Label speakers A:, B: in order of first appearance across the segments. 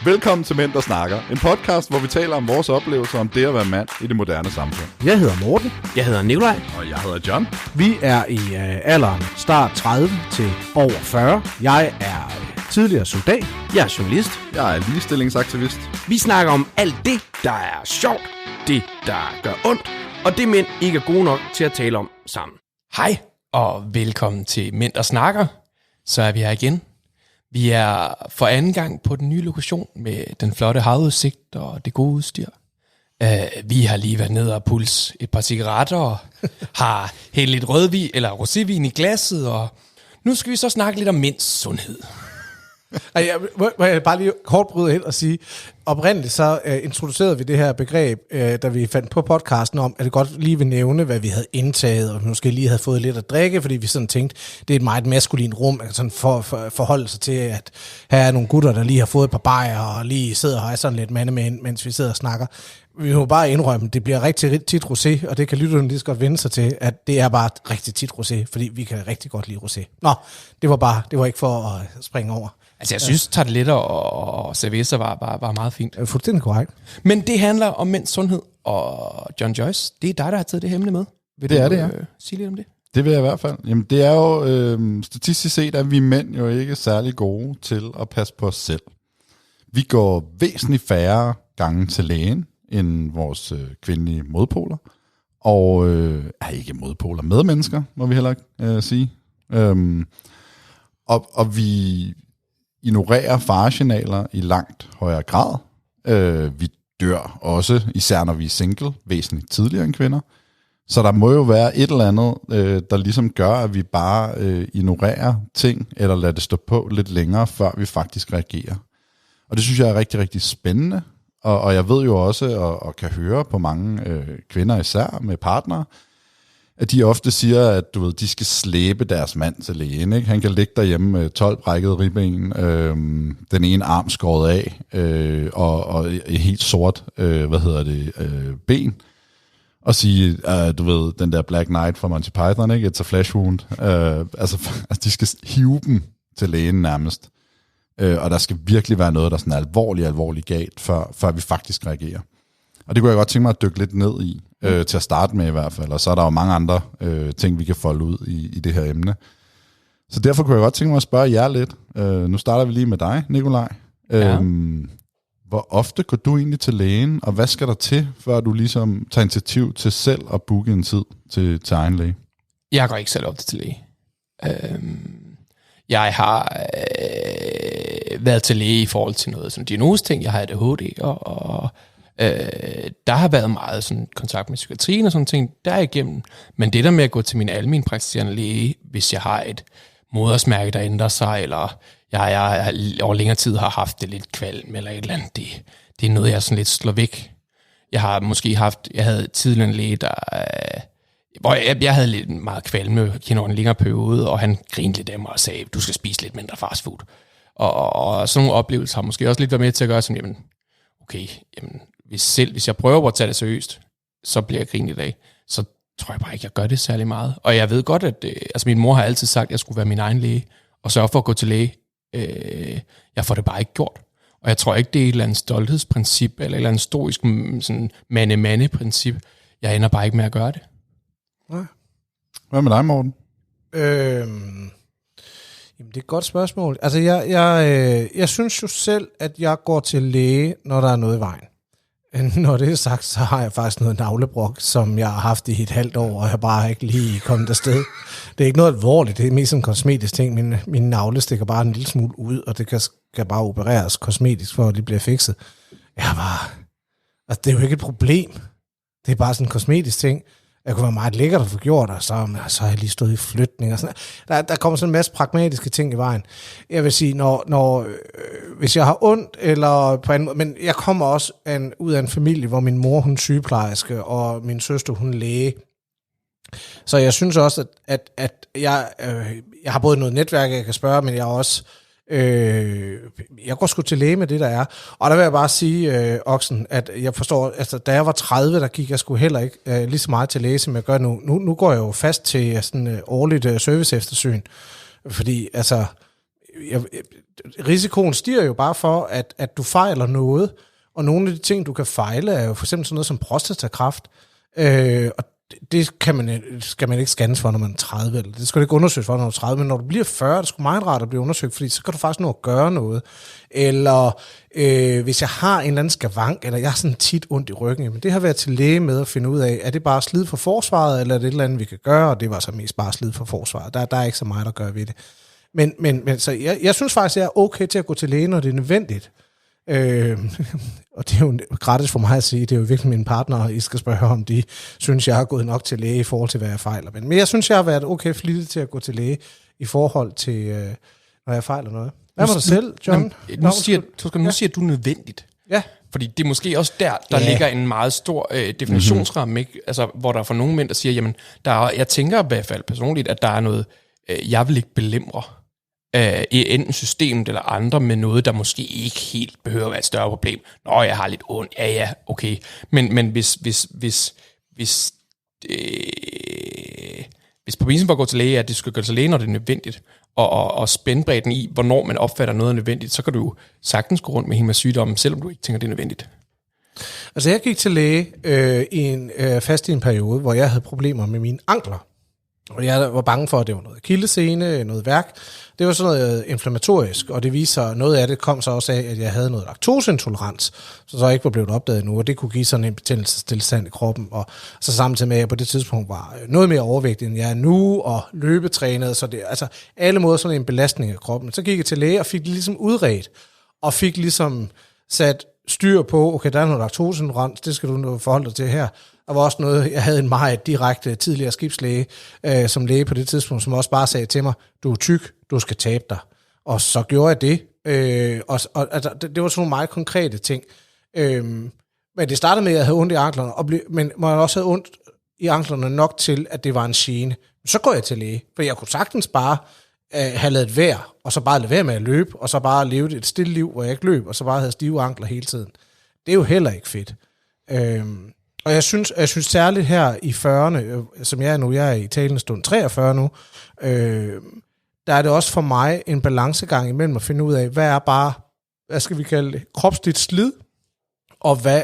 A: Velkommen til Mænd, der snakker. En podcast, hvor vi taler om vores oplevelser om det at være mand i det moderne samfund.
B: Jeg hedder Morten.
C: Jeg hedder Nikolaj.
A: Og jeg hedder John.
B: Vi er i alderen start 30 til over 40. Jeg er tidligere soldat.
C: Jeg er journalist.
A: Jeg er ligestillingsaktivist.
C: Vi snakker om alt det, der er sjovt, det, der gør ondt, og det mænd ikke er gode nok til at tale om sammen.
D: Hej, og velkommen til Mænd, der snakker. Så er vi her igen. Vi er for anden gang på den nye lokation med den flotte havudsigt og det gode udstyr. Vi har lige været ned og puls et par cigaretter og har hældt lidt rødvin eller rosévin i glasset, og nu skal vi så snakke lidt om mænds sundhed.
B: Må jeg bare lige kort bryde ind og sige, oprindeligt så introducerede vi det her begreb, da vi fandt på podcasten om, at det godt lige vil nævne, hvad vi havde indtaget, og måske lige havde fået lidt at drikke, fordi vi sådan tænkte, det er et meget maskulin rum, at sådan forholde sig til, at her er nogle gutter, der lige har fået et par bajer, og lige sidder og har sådan lidt mandemænd, mens vi sidder og snakker. Vi må bare indrømme, det bliver rigtig tit rosé, og det kan lytterne lige så godt vende sig til, at det er bare rigtig tit rosé, fordi vi kan rigtig godt lide rosé. Nå, det var ikke for at springe over.
D: Altså jeg synes, tarteletter og cerveza var meget fint.
B: Det er fuldstændig korrekt.
D: Men det handler om mænds sundhed, og John Joyce, det er dig, der har taget det emne med. Vil
A: det
D: du,
A: er det, ja.
D: Sige lidt om det?
A: Det vil jeg i hvert fald. Jamen det er jo statistisk set, at vi mænd jo ikke er særlig gode til at passe på os selv. Vi går væsentligt færre gange til lægen end vores kvindelige modpoler. Og ikke modpoler, medmennesker, må vi heller sige. Og vi ignorerer faresignaler i langt højere grad. Vi dør også, især når vi er single, væsentligt tidligere end kvinder. Så der må jo være et eller andet, der ligesom gør, at vi bare ignorerer ting, eller lader det stå på lidt længere, før vi faktisk reagerer. Og det synes jeg er rigtig, rigtig spændende. Og jeg ved jo også, og kan høre på mange kvinder især med partnere, at de ofte siger, at de skal slæbe deres mand til lægen. Ikke? Han kan ligge derhjemme med 12 brækkede ribben, den ene arm skåret af, og et helt sort ben, og sige, den der Black Knight fra Monty Python, ikke? It's a flesh wound. Altså, de skal hive dem til lægen nærmest. Og der skal virkelig være noget, der er sådan alvorligt galt, før vi faktisk reagerer. Og det kunne jeg godt tænke mig at dykke lidt ned i, til at starte med i hvert fald. Og så er der jo mange andre ting, vi kan folde ud i det her emne. Så derfor kunne jeg godt tænke mig at spørge jer lidt. Nu starter vi lige med dig, Nikolaj.
D: Ja.
A: Hvor ofte går du egentlig til lægen, og hvad skal der til, før du ligesom tager initiativ til selv at booke en tid til egen læge?
D: Jeg går ikke selv op til læge. Jeg har været til læge i forhold til noget sådan diagnoseting. Jeg har ADHD, og der har været meget sådan kontakt med psykiatrien og sådan ting derigennem. Men det der med at gå til min almenpraktiserende læge, hvis jeg har et modersmærke, der ændrer sig, eller jeg over længere tid har haft det lidt kvalm eller et eller andet, det er noget, jeg sådan lidt slår væk. Jeg havde tidligere en læge, hvor jeg havde lidt meget kvalme over en længere periode, og han grinede lidt af mig og sagde, du skal spise lidt mindre fast food. Og sådan nogle oplevelser har måske også lidt været med til at gøre sådan, hvis jeg prøver at tage det seriøst, så bliver jeg grinet af. Så tror jeg bare ikke, jeg gør det særlig meget. Og jeg ved godt, at min mor har altid sagt, at jeg skulle være min egen læge, og sørge for at gå til læge. Jeg får det bare ikke gjort. Og jeg tror ikke, det er et eller andet stolthedsprincip, eller et eller andet stoisk sådan mande-princip. Jeg ender bare ikke med at gøre det.
B: Nej.
A: Hvad med dig, Morten?
B: Jamen, det er et godt spørgsmål. Altså, jeg synes jo selv, at jeg går til læge, når der er noget i vejen. Når det er sagt, så har jeg faktisk noget navlebrok, som jeg har haft i et halvt år, og jeg bare ikke lige kommet afsted. Det er ikke noget alvorligt, det er mest en kosmetisk ting. Min navle stikker bare en lille smule ud, og det skal bare opereres kosmetisk, for at det bliver fikset. Altså, det er jo ikke et problem. Det er bare sådan en kosmetisk ting. Jeg kunne være meget lækkert at få gjort, og så har jeg lige stået i flytning og sådan. Der kommer sådan en masse pragmatiske ting i vejen. Jeg vil sige, hvis jeg har ondt, eller på anden måde, men jeg kommer også ud af en familie, hvor min mor, hun er sygeplejerske, og min søster, hun er læge. Så jeg synes også, at jeg har både noget netværk, jeg kan spørge, men jeg er også jeg går sgu til læge med det, der er. Og der vil jeg bare sige, Oksen, at jeg forstår, altså da jeg var 30, der gik jeg sgu heller ikke lige så meget til læge, som jeg gør nu. Nu går jeg jo fast til sådan årligt service eftersyn, fordi altså risikoen stiger jo bare for, at du fejler noget, og nogle af de ting, du kan fejle, er jo for eksempel sådan noget som prostatakræft, og det skal man ikke scannes for, når man er 30, eller det skal du ikke undersøges for, når du er 30, men når du bliver 40, det er sgu meget rart at blive undersøgt, fordi så kan du faktisk nå at gøre noget. Eller hvis jeg har en eller anden skavank, eller jeg har sådan tit ondt i ryggen, men det har været til læge med at finde ud af, er det bare slid for forsvaret, eller er det et eller andet, vi kan gøre, og det var så mest bare slid for forsvaret. Der er ikke så meget, der gør ved det. Men så jeg synes faktisk, at jeg er okay til at gå til læge, når det er nødvendigt. Og det er jo gratis for mig at sige, det er jo virkelig mine partnere, I skal spørge om, de synes, jeg har gået nok til læge i forhold til, hvad jeg fejler. Men jeg synes, jeg har været okay flittig til at gå til læge i forhold til, når jeg fejler noget. Hvad med dig selv, John?
D: Nu siger du nødvendigt.
B: Ja.
D: Fordi det er måske også der ligger en meget stor definitionsramme, ikke? Altså, hvor der er for nogle mænd, der siger, jamen, jeg tænker i hvert fald personligt, at der er noget, jeg vil ikke belemre enten systemet eller andre med noget, der måske ikke helt behøver at være et større problem. Nå, jeg har lidt ondt. Ja, okay. Men hvis præmissen for at gå til læge er, at det skal gå til læge, når det er nødvendigt, og spændbredden i, hvornår man opfatter noget er nødvendigt, så kan du sagtens gå rundt med hende med sygdommen, selvom du ikke tænker, det er nødvendigt.
B: Altså, jeg gik til læge fast i en periode, hvor jeg havde problemer med mine ankler. Og jeg var bange for, at det var noget akillessene, noget værk. Det var sådan noget inflammatorisk, og det viser, noget af det kom så også af, at jeg havde noget laktoseintolerans, så ikke var blevet opdaget nu, og det kunne give sådan en betændelsestilstand i kroppen. Og så samtidig med, at jeg på det tidspunkt var noget mere overvægtig, end jeg er nu, og løbetrænet, så det altså alle måder sådan en belastning af kroppen. Så gik jeg til læge og fik det ligesom udredt, og fik ligesom sat styr på, okay, der er noget laktoseintolerans, det skal du forholde dig til her. Der var også noget, jeg havde en meget direkte tidligere skibslæge, som læge på det tidspunkt, som også bare sagde til mig, du er tyk, du skal tabe dig. Og så gjorde jeg det. Altså, det var sådan nogle meget konkrete ting. Men det startede med, at jeg havde ondt i anklerne, men jeg også havde ondt i anklerne nok til, at det var en gene. Så går jeg til læge, for jeg kunne sagtens bare have ladet være, og så bare lade være med at løbe, og så bare leve et stille liv, hvor jeg ikke løb, og så bare havde stive ankler hele tiden. Det er jo heller ikke fedt. Og jeg synes særligt her i 40'erne, som jeg er nu, jeg er i talende stund 43 nu, der er det også for mig en balancegang imellem at finde ud af, hvad er bare, hvad skal vi kalde det, kropsligt slid, og hvad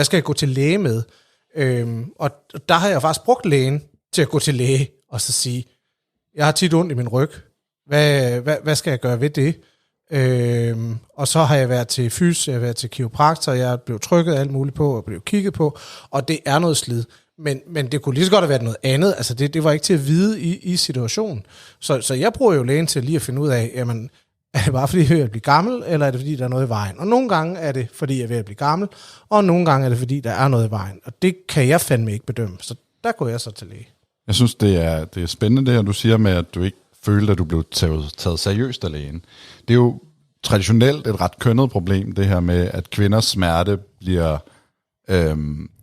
B: skal jeg gå til læge med? Og der har jeg faktisk brugt lægen til at gå til læge, og så sige, jeg har tit ondt i min ryg, hvad skal jeg gøre ved det? Og så har jeg været til fys, jeg har været til kiropraktor, jeg blev trykket alt muligt på og blev kigget på, og det er noget slid. Men det kunne lige så godt have været noget andet, altså det var ikke til at vide i situationen. Så jeg bruger jo lægen til lige at finde ud af, jamen, er det bare fordi jeg er ved at blive gammel, eller er det fordi der er noget i vejen? Og nogle gange er det fordi jeg er ved at blive gammel, og nogle gange er det fordi der er noget i vejen. Og det kan jeg fandme ikke bedømme, så der går jeg så til læge.
A: Jeg synes, det er spændende det her, du siger med, at du ikke følte, at du blev taget seriøst af lægen. Det er jo traditionelt et ret kønnet problem, det her med, at kvinders smerte bliver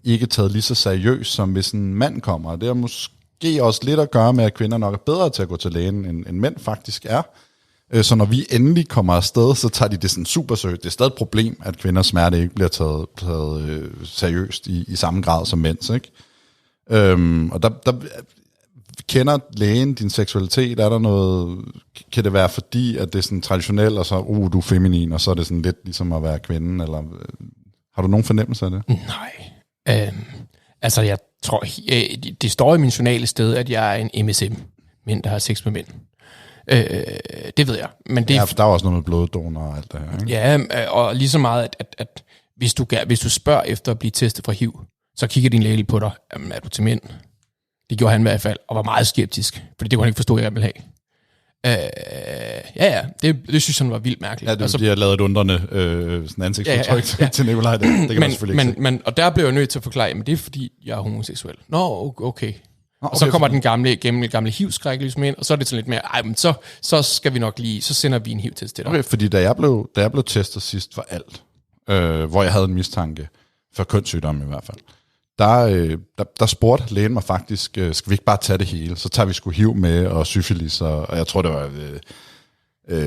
A: ikke taget lige så seriøst, som hvis en mand kommer. Det har måske også lidt at gøre med, at kvinder nok er bedre til at gå til lægen, end mænd faktisk er. Så når vi endelig kommer afsted, så tager de det sådan super seriøst. Det er stadig et problem, at kvinders smerte ikke bliver taget seriøst i samme grad som mænds, ikke? Og der kender lægen din seksualitet? Er der noget, kan det være fordi, at det er sådan traditionelt, og så, du er feminin, og så er det sådan lidt ligesom at være kvinde, eller har du nogen fornemmelse af det?
D: Nej. Altså, jeg tror, det står i min journal et sted, at jeg er en MSM, mænd, der har sex med mænd. Det ved jeg. Men det,
A: ja, for der er også noget med bloddonor og alt det her, ikke?
D: Ja, og lige så meget, at hvis du spørger efter at blive testet for HIV, så kigger din læge på dig, er du til mænd? Det gjorde han i hvert fald, og var meget skeptisk, fordi det kunne han ikke forstå, at jeg ville have. Det synes han var vildt mærkeligt.
A: Ja, det er fordi, jeg lavede et undrende sådan ansigtsudtryk til Nikolaj. Det kan man selvfølgelig ikke
D: men, og der blev jeg nødt til at forklare, men det er fordi, jeg er homoseksuel. Nå, okay. Og så kommer den gamle HIV-skræk ligesom ind, og så er det sådan lidt mere, men så skal vi nok lige, så sender vi en HIV-test til dig.
A: Okay, fordi da jeg blev testet sidst for alt, hvor jeg havde en mistanke for kønssygdom i hvert fald, der spurgte lægen mig faktisk, skal vi ikke bare tage det hele? Så tager vi sgu HIV med, og syfilis, og jeg tror, det var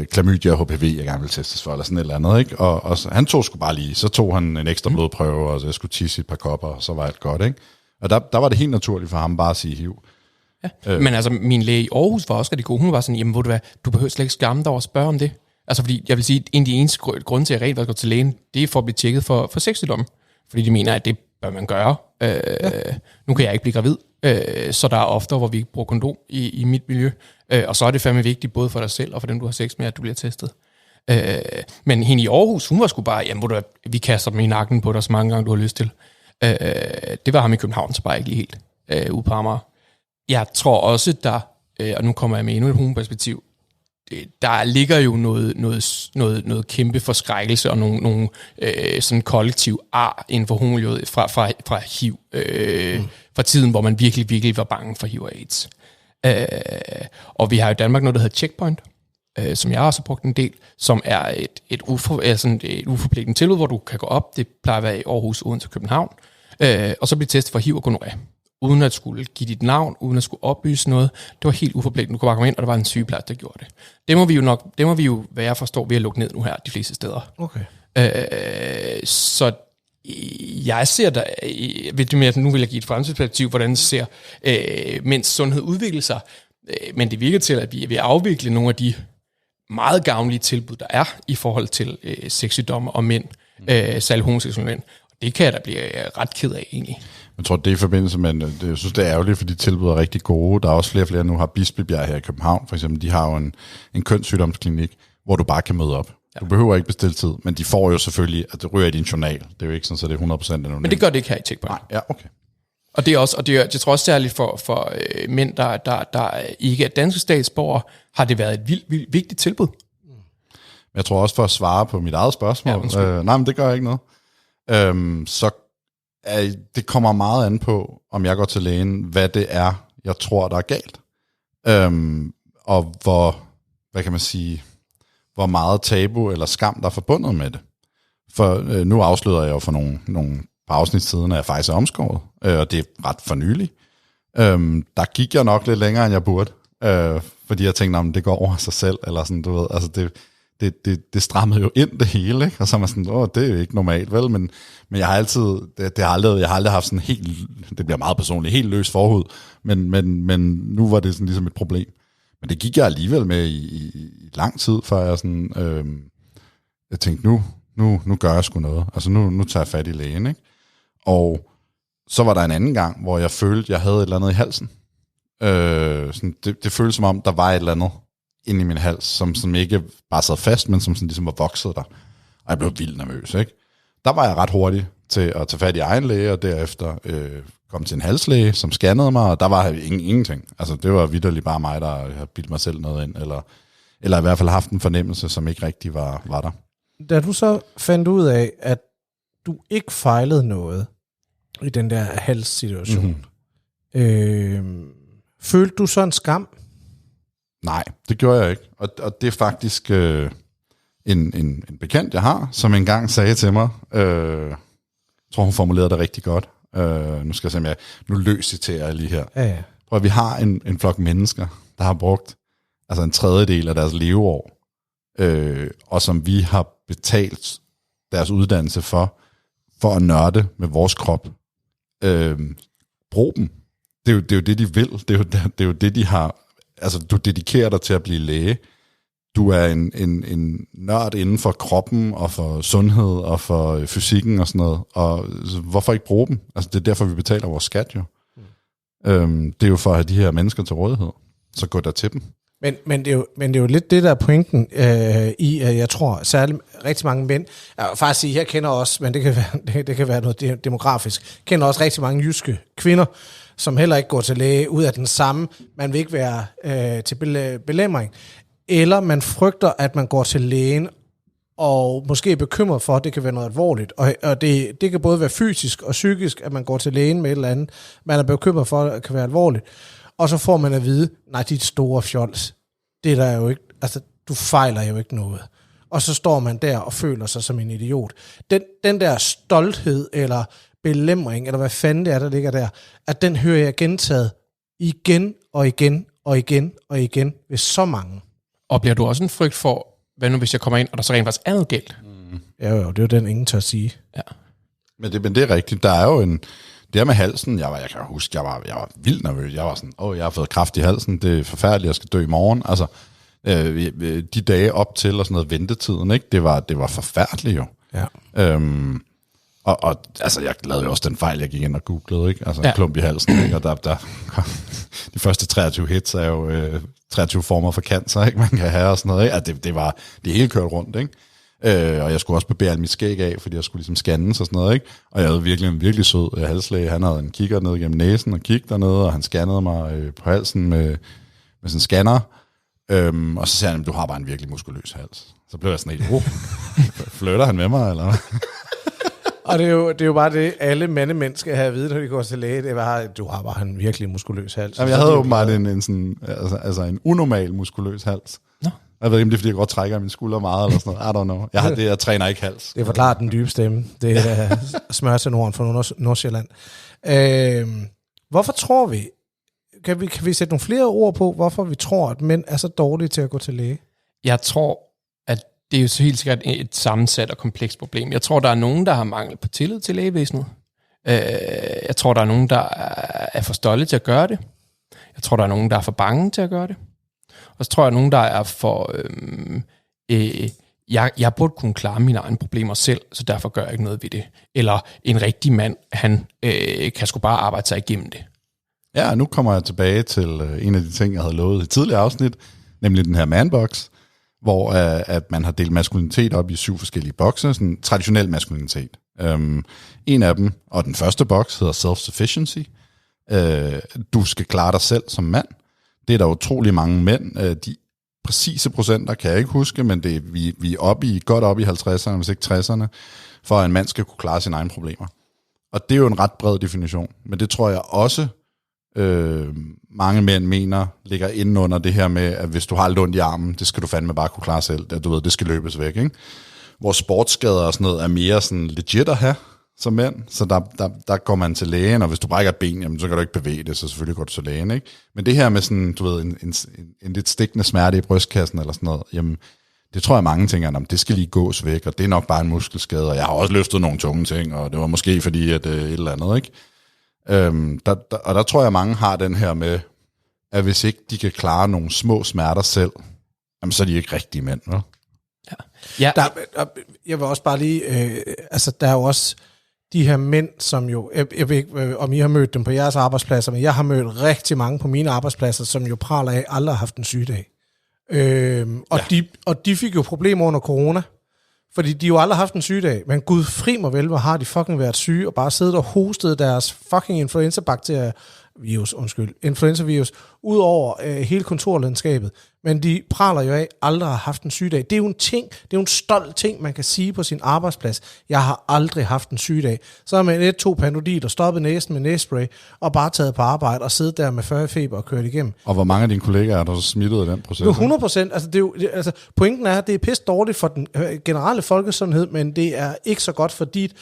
A: klamydia og HPV, jeg gerne ville testes for, eller sådan et eller andet, ikke? Og han tog sgu bare lige, så tog han en ekstra blodprøve, og så jeg skulle tisse et par kopper, og så var alt godt, ikke? Og der var det helt naturligt for ham bare at sige HIV.
D: Ja. Men altså, min læge i Aarhus var også rigtig god. Hun var sådan, jamen, du behøver slet ikke skamme dig over at spørge om det. Altså, fordi jeg vil sige, en af de eneste grunde til, at jeg rent går til lægen, det er for at blive tjekket for sexsygdomme. Fordi de mener, at det bør man gøre. Nu kan jeg ikke blive gravid, så der er ofte, hvor vi ikke bruger kondom i mit miljø. Og så er det fandme vigtigt, både for dig selv og for dem, du har sex med, at du bliver testet. Men hende i Aarhus, hun var sgu bare, jamen, vi kaster dem i nakken på dig så mange gange, du har lyst til. Det var ham i København, så bare ikke lige helt ude på Amager. Jeg tror også, og nu kommer jeg med endnu et homoperspektiv, der ligger jo noget kæmpe forskrækkelse og nogle sådan kollektiv ar inden for homomiljøet fra HIV, fra tiden, hvor man virkelig, virkelig var bange for HIV og AIDS. Og vi har i Danmark noget, der hedder Checkpoint, som jeg også har brugt en del, som er et uforpligtende tilbud, hvor du kan gå op. Det plejer at være i Aarhus, Odense og København. Og så blive testet for HIV og gonorrhea, uden at skulle give dit navn, uden at skulle oplyse noget. Det var helt uforpligtende. Du kunne bare komme ind, og der var en sygeplejer, der gjorde det. Det må vi jo være forstå ved at lukke ned nu her, de fleste steder.
B: Okay.
D: Så jeg ser der, nu vil jeg give et fremtidsperspektiv, hvordan ser mænds sundhed udvikle sig. Men det virker til, at vi vil afvikle nogle af de meget gavnlige tilbud, der er i forhold til sexsygdomme og mænd, særligt homoseksuelle mænd. Det kan jeg da blive ret ked af, egentlig. Jeg
A: tror, det er i forbindelse med, jeg synes, det er ærgerligt, fordi de tilbud er rigtig gode. Der er også flere nu har Bispebjerg her i København, for eksempel. De har jo en kønssygdomsklinik, hvor du bare kan møde op. Ja. Du behøver ikke bestille tid, men de får jo selvfølgelig, at det ryger i din journal. Det er jo ikke sådan, så det er 100% anonymt.
D: Men det gør det ikke her i Checkpoint.
A: Ja, okay.
D: Og det er også, jeg tror også særligt for mænd, der ikke er danske statsborgere, har det været et vildt vigtigt tilbud.
A: Jeg tror også for at svare på mit eget spørgsmål. Nej, men det gør ikke noget. Det kommer meget an på, om jeg går til lægen, hvad det er, jeg tror, der er galt. Og hvor meget tabu eller skam, der er forbundet med det. For nu afslører jeg jo for nogle par afsnit siden, at jeg faktisk er omskåret, og det er ret for nylig. Der gik jeg nok lidt længere, end jeg burde, fordi jeg tænkte, om det går over sig selv, eller sådan, du ved, altså det strammede jo ind det hele, ikke? Og så er man sådan, det er jo ikke normalt, vel? Men jeg har altid, jeg har aldrig haft sådan helt, det bliver meget personligt, helt løs forhud, men nu var det sådan ligesom et problem. Men det gik jeg alligevel med i lang tid, før jeg sådan, jeg tænkte, nu gør jeg sgu noget. Altså nu tager jeg fat i lægen, ikke? Og så var der en anden gang, hvor jeg følte, jeg havde et eller andet i halsen. Sådan, det føltes som om, der var et eller andet inde i min hals, som ikke bare sad fast, men som sådan ligesom var vokset der. Og jeg blev vildt nervøs, ikke? Der var jeg ret hurtig til at tage fat i egen læge, og derefter kom til en halslæge, som scannede mig, og der var ingenting. Altså det var vitterligt bare mig, der havde bildt mig selv noget ind, eller i hvert fald haft en fornemmelse, som ikke rigtig var der.
B: Da du så fandt ud af, at du ikke fejlede noget i den der halssituation, følte du så en skam?
A: Nej, det gjorde jeg ikke. Og det er faktisk en bekendt, jeg har, som engang sagde til mig, jeg tror, hun formulerede det rigtig godt. Nu skal jeg se, nu løsciterer jeg lige her.
B: Ja.
A: Prøv at vi har en flok mennesker, der har brugt altså en tredjedel af deres leveår, og som vi har betalt deres uddannelse for at nørde med vores krop. Brug dem. Det er jo det, de vil. Det er jo det, de har. Altså, du dedikerer dig til at blive læge. Du er en nørd inden for kroppen og for sundhed og for fysikken og sådan noget. Og hvorfor ikke bruge dem? Altså, det er derfor, vi betaler vores skat jo. Det er jo for at have de her mennesker til rådighed. Så gå der til dem.
B: Men det er jo lidt det, der er pointen i, at jeg tror særligt rigtig mange mænd, jeg vil faktisk sige, jeg kender også, men det kan være noget demografisk, kender også rigtig mange jyske kvinder, som heller ikke går til læge ud af den samme, man vil ikke være til belemring, eller man frygter, at man går til lægen, og måske er bekymret for, at det kan være noget alvorligt, og det kan både være fysisk og psykisk, at man går til lægen med et eller andet, man er bekymret for, at det kan være alvorligt, og så får man at vide, nej, dit store fjols, det der er jo ikke, altså, du fejler jo ikke noget. Og så står man der og føler sig som en idiot. Den der stolthed, eller belemring, eller hvad fanden det er, der ligger der, at den hører jeg gentaget igen og igen og igen og igen ved så mange.
D: Og bliver du også en frygt for, hvad nu hvis jeg kommer ind, og der så rent faktisk er noget galt?
B: Ja, jo, det er jo den, ingen tør sige.
D: Ja.
A: Men det er rigtigt. Der er jo det med halsen, jeg kan huske, jeg var vildt nervøs. Jeg var sådan, jeg har fået kræft i halsen, det er forfærdeligt, jeg skal dø i morgen. Altså, de dage op til og sådan noget ventetiden, ikke? Det var forfærdeligt jo.
B: Ja.
A: Og altså, jeg lavede jo også den fejl, jeg gik ind og googlede, ikke? Altså, klump i halsen, ikke? Og der de første 23 hits er jo 23 former for cancer, ikke? Man kan have og sådan noget, ikke? Altså, det hele kørt rundt, ikke? Og jeg skulle også barbere mit skæg af, fordi jeg skulle ligesom scannes og sådan noget, ikke? Og jeg havde virkelig en virkelig sød halslæge. Han havde en kigger ned gennem næsen og kiggede dernede, og han scannede mig på halsen med sådan en scanner. Og så sagde han, du har bare en virkelig muskuløs hals. Så blev jeg sådan helt, flytter han med mig, eller?
B: Og det er jo bare det, alle mennesker har at vide, når de går til læge, det var, du har bare en virkelig muskuløs hals.
A: Jamen, jeg havde jo bare en sådan, altså en unormal muskuløs hals. Nå. Jeg ved ikke, om det er, fordi jeg godt trækker mine skuldre meget, eller sådan noget. I don't know. Jeg træner ikke hals.
B: Det forklarer den dybe stemme. Det er smørtenorden fra Nordsjælland. Hvorfor tror vi, kan vi sætte nogle flere ord på, hvorfor vi tror, at mænd er så dårlige til at gå til læge?
D: Jeg tror, at det er jo så helt sikkert et sammensat og komplekst problem. Jeg tror, der er nogen, der har mangel på tillid til lægevæsenet. Jeg tror, der er nogen, der er for stolte til at gøre det. Jeg tror, der er nogen, der er for bange til at gøre det. Og så tror jeg, nogen, der er for... Jeg burde kunne klare mine egne problemer selv, så derfor gør jeg ikke noget ved det. Eller en rigtig mand, han kan sgu bare arbejde sig igennem det.
A: Ja, nu kommer jeg tilbage til en af de ting, jeg havde lovet i tidligere afsnit, nemlig den her manbox, hvor at man har delt maskulinitet op i 7 forskellige bokse, sådan traditionel maskulinitet. En af dem, og den første boks, hedder self-sufficiency. Du skal klare dig selv som mand. Det er der utrolig mange mænd. De præcise procenter kan jeg ikke huske, men det er, vi er godt oppe i 50'erne, hvis ikke 60'erne, for at en mand skal kunne klare sine egne problemer. Og det er jo en ret bred definition, men det tror jeg også, mange mænd mener, ligger inde under det her med, at hvis du har lidt ondt i armen, det skal du fandme bare kunne klare selv. Du ved, det skal løbes væk, ikke? Hvor sportsskader og sådan noget er mere sådan legit at have som mænd, så der går man til lægen, og hvis du brækker et ben, jamen, så kan du ikke bevæge det, så selvfølgelig går du til lægen, ikke? Men det her med sådan, du ved, en lidt stikkende smerte i brystkassen eller sådan noget, jamen, det tror jeg mange tænker, det skal lige gås væk, og det er nok bare en muskelskade, og jeg har også løftet nogle tunge ting, og det var måske fordi, at et eller andet, ikke? Og der tror jeg, mange har den her med, at hvis ikke de kan klare nogle små smerter selv, jamen, så er de ikke rigtige mænd, vel?
D: Ja.
B: Jeg vil også bare lige, der er jo også de her mænd, som jo, jeg ved ikke, om I har mødt dem på jeres arbejdspladser, men jeg har mødt rigtig mange på mine arbejdspladser, som jo praler af, aldrig har haft en sygedag. Og de fik jo problemer under corona, fordi de jo aldrig har haft en sygedag, men gud fri mig vel, hvor har de fucking været syge, og bare siddet og hostet deres fucking influenza-virus, ud over hele kontorlandskabet. Men de praler jo af, aldrig har haft en sygedag. Det er jo en ting, det er jo en stolt ting, man kan sige på sin arbejdsplads. Jeg har aldrig haft en sygedag. Så har man 1-2 Panodil og stoppet næsen med næsespray, og bare taget på arbejde og siddet der med 40 feber og kørt igennem.
A: Og hvor mange af dine kollegaer er der så smittet af den proces?
B: Jo, 100%. Altså, pointen er, at det er pisse dårligt for den generelle folkesundhed, men det er ikke så godt for dit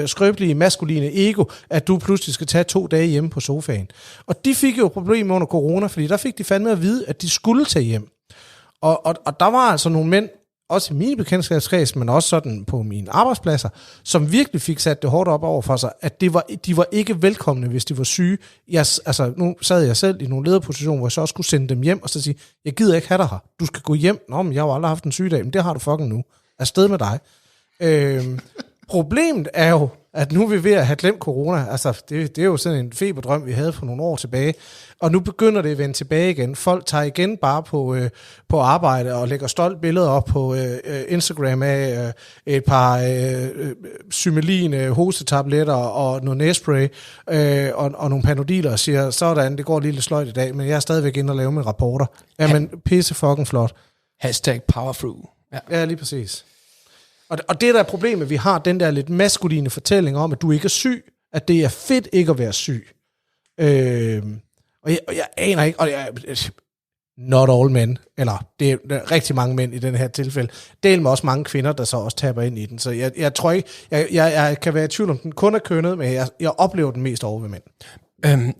B: skrøbelige maskuline ego, at du pludselig skal tage 2 dage hjemme på sofaen. Og de fik jo problemer under corona, fordi der fik de fandme at vide, at de skulle tage hjem. Og der var altså nogle mænd, også i mine bekendtskabskreds, men også sådan på mine arbejdspladser, som virkelig fik sat det hårdt op over for sig, at de var ikke velkomne, hvis de var syge. Nu sad jeg selv i nogle lederpositioner, hvor jeg så også skulle sende dem hjem, og så sige, jeg gider ikke have dig her. Du skal gå hjem. Nå, men jeg har jo aldrig haft en sygedag, men det har du fucking nu. Afsted med dig. Problemet er jo, at nu er vi ved at have glemt corona. Altså, det er jo sådan en feberdrøm, vi havde for nogle år tilbage. Og nu begynder det at vende tilbage igen. Folk tager igen bare på arbejde og lægger stolt billeder op på Instagram af et par Symelin hostetabletter og noget næsespray og nogle Panodiler og siger, sådan, det går lige lidt sløjt i dag, men jeg er stadigvæk inde og lave mine rapporter. Jamen, pisse fucking flot.
D: #powerful.
B: Ja, lige præcis. Og det der er problemet, vi har den der lidt maskuline fortælling om, at du ikke er syg, at det er fedt ikke at være syg. Og jeg aner ikke, og not all men, eller det er rigtig mange mænd i den her tilfælde, del med også mange kvinder, der så også taber ind i den. Så jeg tror ikke, jeg kan være i tvivl om, den kun er kønnet, men jeg oplever den mest over ved mænd.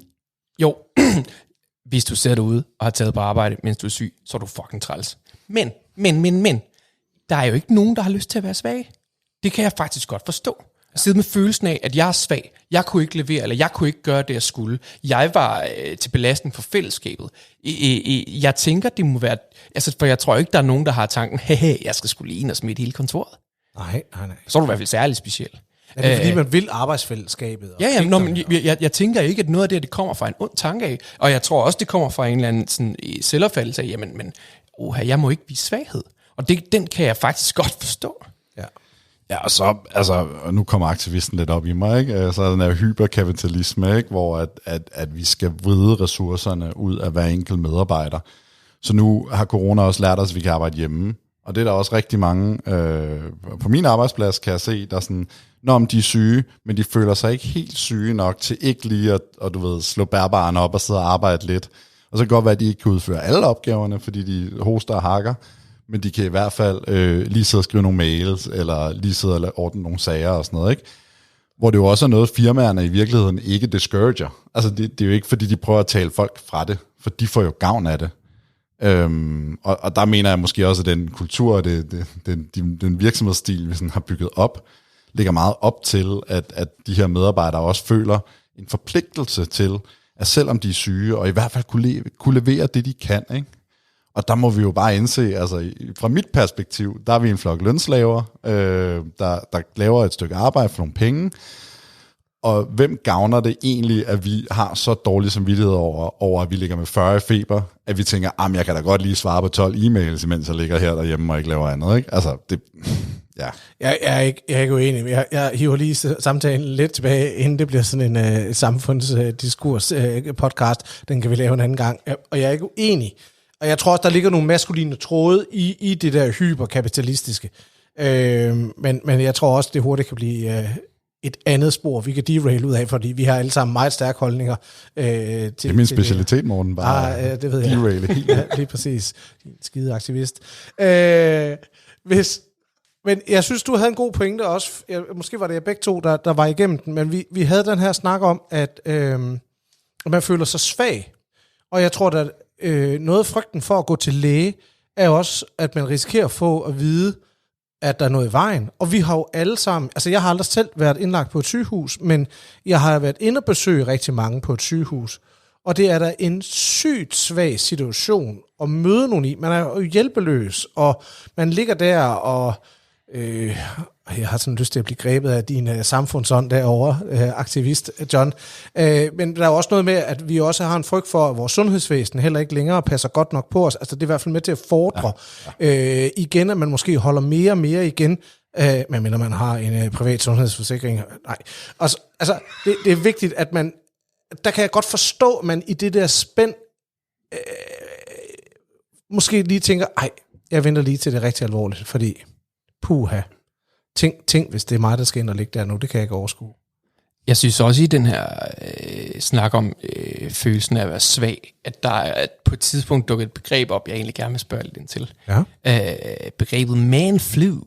D: Jo, hvis du sidder derude og har taget på arbejde, mens du er syg, så er du fucking træls. Men. Der er jo ikke nogen, der har lyst til at være svage. Det kan jeg faktisk godt forstå. Sidde med følelsen af, at jeg er svag. Jeg kunne ikke levere, eller jeg kunne ikke gøre det, jeg skulle. Jeg var til belastning for fællesskabet. Jeg tænker, det må være... Altså, for jeg tror ikke, der er nogen, der har tanken, jeg skal skulle lige ind og smitte hele kontoret.
B: Nej.
D: Så er du i hvert fald særlig speciel.
B: Ja, det er fordi, man vil arbejdsfællesskabet.
D: Men jeg tænker ikke, at noget af det kommer fra en ond tanke af. Og jeg tror også, det kommer fra en eller anden sådan, selvopfattelse af, jamen, jeg må ikke vise svaghed. Og den kan jeg faktisk godt forstå.
A: Ja, og så, altså, nu kommer aktivisten lidt op i mig, ikke? Så er den her hyperkapitalisme, ikke? Hvor at vi skal vride ressourcerne ud af hver enkelt medarbejder. Så nu har corona også lært os, at vi kan arbejde hjemme. Og det er der også rigtig mange, på min arbejdsplads kan jeg se, der er sådan, om de er syge, men de føler sig ikke helt syge nok til ikke lige at slå bærbaren op og sidde og arbejde lidt. Og så kan det godt være, at de ikke kan udføre alle opgaverne, fordi de hoster og hakker, men de kan i hvert fald lige sidde og skrive nogle mails, eller lige sidde og ordne nogle sager og sådan noget, ikke? Hvor det jo også er noget, firmaerne i virkeligheden ikke discourager. Altså det er jo ikke, fordi de prøver at tale folk fra det, for de får jo gavn af det. Og der mener jeg måske også, at den kultur, den virksomhedsstil, vi sådan har bygget op, ligger meget op til, at de her medarbejdere også føler en forpligtelse til, at selvom de er syge, og i hvert fald kunne levere det, de kan, ikke? Og der må vi jo bare indse, altså fra mit perspektiv, der er vi en flok lønslaver, der laver et stykke arbejde for nogle penge, og hvem gavner det egentlig, at vi har så dårlig samvittighed over, at vi ligger med 40 i feber, at vi tænker, jeg kan da godt lige svare på 12 e-mails, imens jeg ligger her derhjemme og ikke laver andet, ikke? Altså, det... Ja.
B: Jeg er ikke uenig. Jeg hiver lige samtalen lidt tilbage, inden det bliver sådan en samfundsdiskurs podcast. Den kan vi lave en anden gang. Og jeg er ikke uenig. Og jeg tror også, der ligger nogle maskuline tråde i det der hyperkapitalistiske. Men jeg tror også, det hurtigt kan blive et andet spor, vi kan derail ud af, fordi vi har alle sammen meget stærke holdninger.
A: Det er min specialitet, Morten, bare
B: det ved jeg.
A: Derail helt.
B: Ja, lige præcis. Din skide aktivist. Men jeg synes, du havde en god pointe også. Måske var det jeg begge to, der var igennem den, men vi havde den her snak om, at man føler sig svag. Og jeg tror, at noget af frygten for at gå til læge, er også, at man risikerer at få at vide, at der er noget i vejen. Og vi har jo alle sammen, altså jeg har aldrig selv været indlagt på et sygehus, men jeg har været inde og besøge rigtig mange på et sygehus. Og det er da en sygt svag situation at møde nogen i. Man er jo hjælpeløs, og man ligger der og... jeg har sådan lyst til at blive grebet af din samfundsånd derovre, aktivist John. Men der er også noget med, at vi også har en frygt for, at vores sundhedsvæsen heller ikke længere passer godt nok på os. Altså det er i hvert fald med til at fordre igen, at man måske holder mere og mere igen, medmindre man har en privat sundhedsforsikring. Nej. Altså det er vigtigt, at man... Der kan jeg godt forstå, at man i det der spænd måske lige tænker, jeg venter lige til det rigtig alvorligt, fordi puha. Tænk, hvis det er mig, der skal ind og ligge der nu, det kan jeg ikke overskue.
D: Jeg synes også i den her snak om følelsen af at være svag, at der er på et tidspunkt dukket et begreb op, jeg egentlig gerne vil spørge lidt ind til.
B: Ja.
D: Begrebet man flu.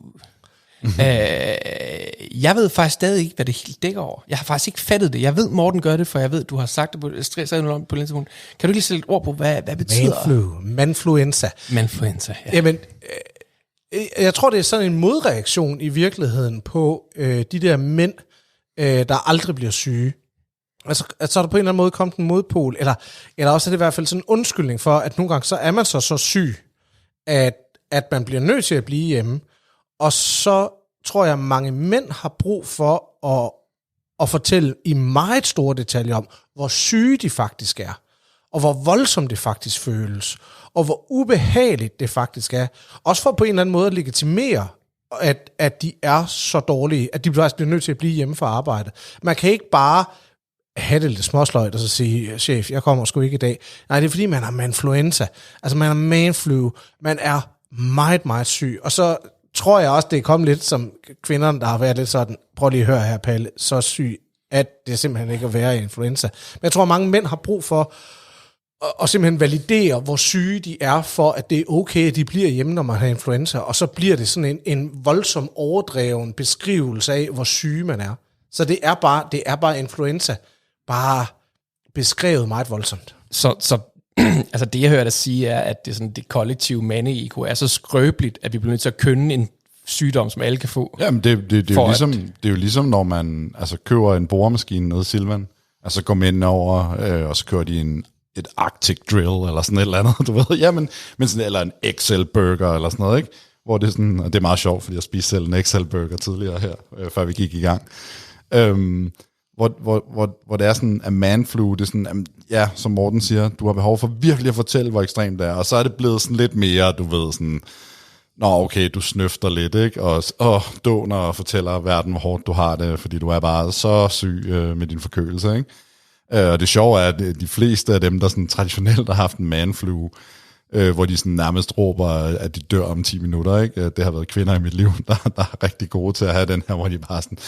D: Jeg ved faktisk stadig ikke, hvad det helt dækker over. Jeg har faktisk ikke fattet det. Jeg ved, Morten gør det, for jeg ved, du har sagt det på et tidspunkt. Kan du lige sætte et ord på, hvad betyder?
B: Manfluenza.
D: Manfluenza, ja.
B: Jamen, jeg tror, det er sådan en modreaktion i virkeligheden på de der mænd, der aldrig bliver syge. Altså, at så er der på en eller anden måde kommet en modpol, eller også er det i hvert fald sådan en undskyldning for, at nogle gange så er man så syg, at man bliver nødt til at blive hjemme. Og så tror jeg, at mange mænd har brug for at fortælle i meget store detaljer om, hvor syge de faktisk er, og hvor voldsomt det faktisk føles, og hvor ubehageligt det faktisk er. Også for på en eller anden måde at legitimere, at de er så dårlige, at de faktisk bliver nødt til at blive hjemme fra arbejde. Man kan ikke bare have det lidt småsløjt og så sige, chef, jeg kommer sgu ikke i dag. Nej, det er fordi, man har manfluenza. Altså, man har manflu. Man er meget, meget syg. Og så tror jeg også, det er kommet lidt som kvinderne, der har været lidt sådan, prøv lige at høre her, Palle, så syg, at det simpelthen ikke er være influenza. Men jeg tror, mange mænd har brug for og simpelthen validere, hvor syge de er, for at det er okay, at de bliver hjemme, når man har influenza, og så bliver det sådan en voldsom overdreven beskrivelse af, hvor syge man er. Så det er bare influenza, bare beskrevet meget voldsomt.
D: Så altså det, jeg hører dig sige, er, at det kollektive mande-ego er så skrøbeligt, at vi bliver nødt til at kønne en sygdom, som alle kan få.
A: Jamen, det er jo ligesom, når man køber en boremaskine nede i Silvan, altså går mænd over, og så kører de et Arctic Drill, eller sådan et eller andet, du ved. Ja, men sådan, eller en XL-burger, eller sådan noget, ikke? Hvor det er sådan, og det er meget sjovt, fordi jeg spiste selv en XL-burger tidligere her, før vi gik i gang. Hvor det er sådan, at manflu, det er sådan, ja, som Morten siger, du har behov for virkelig at fortælle, hvor ekstremt det er, og så er det blevet sådan lidt mere, du ved, sådan, nå okay, du snøfter lidt, ikke, og dåner og fortæller verden, hvor hårdt du har det, fordi du er bare så syg med din forkølelse, ikke? Og det sjove er, at de fleste af dem, der sådan traditionelt har haft en manflu, hvor de sådan nærmest råber, at de dør om 10 minutter, ikke? Det har været kvinder i mit liv, der er rigtig gode til at have den her, hvor de bare sådan,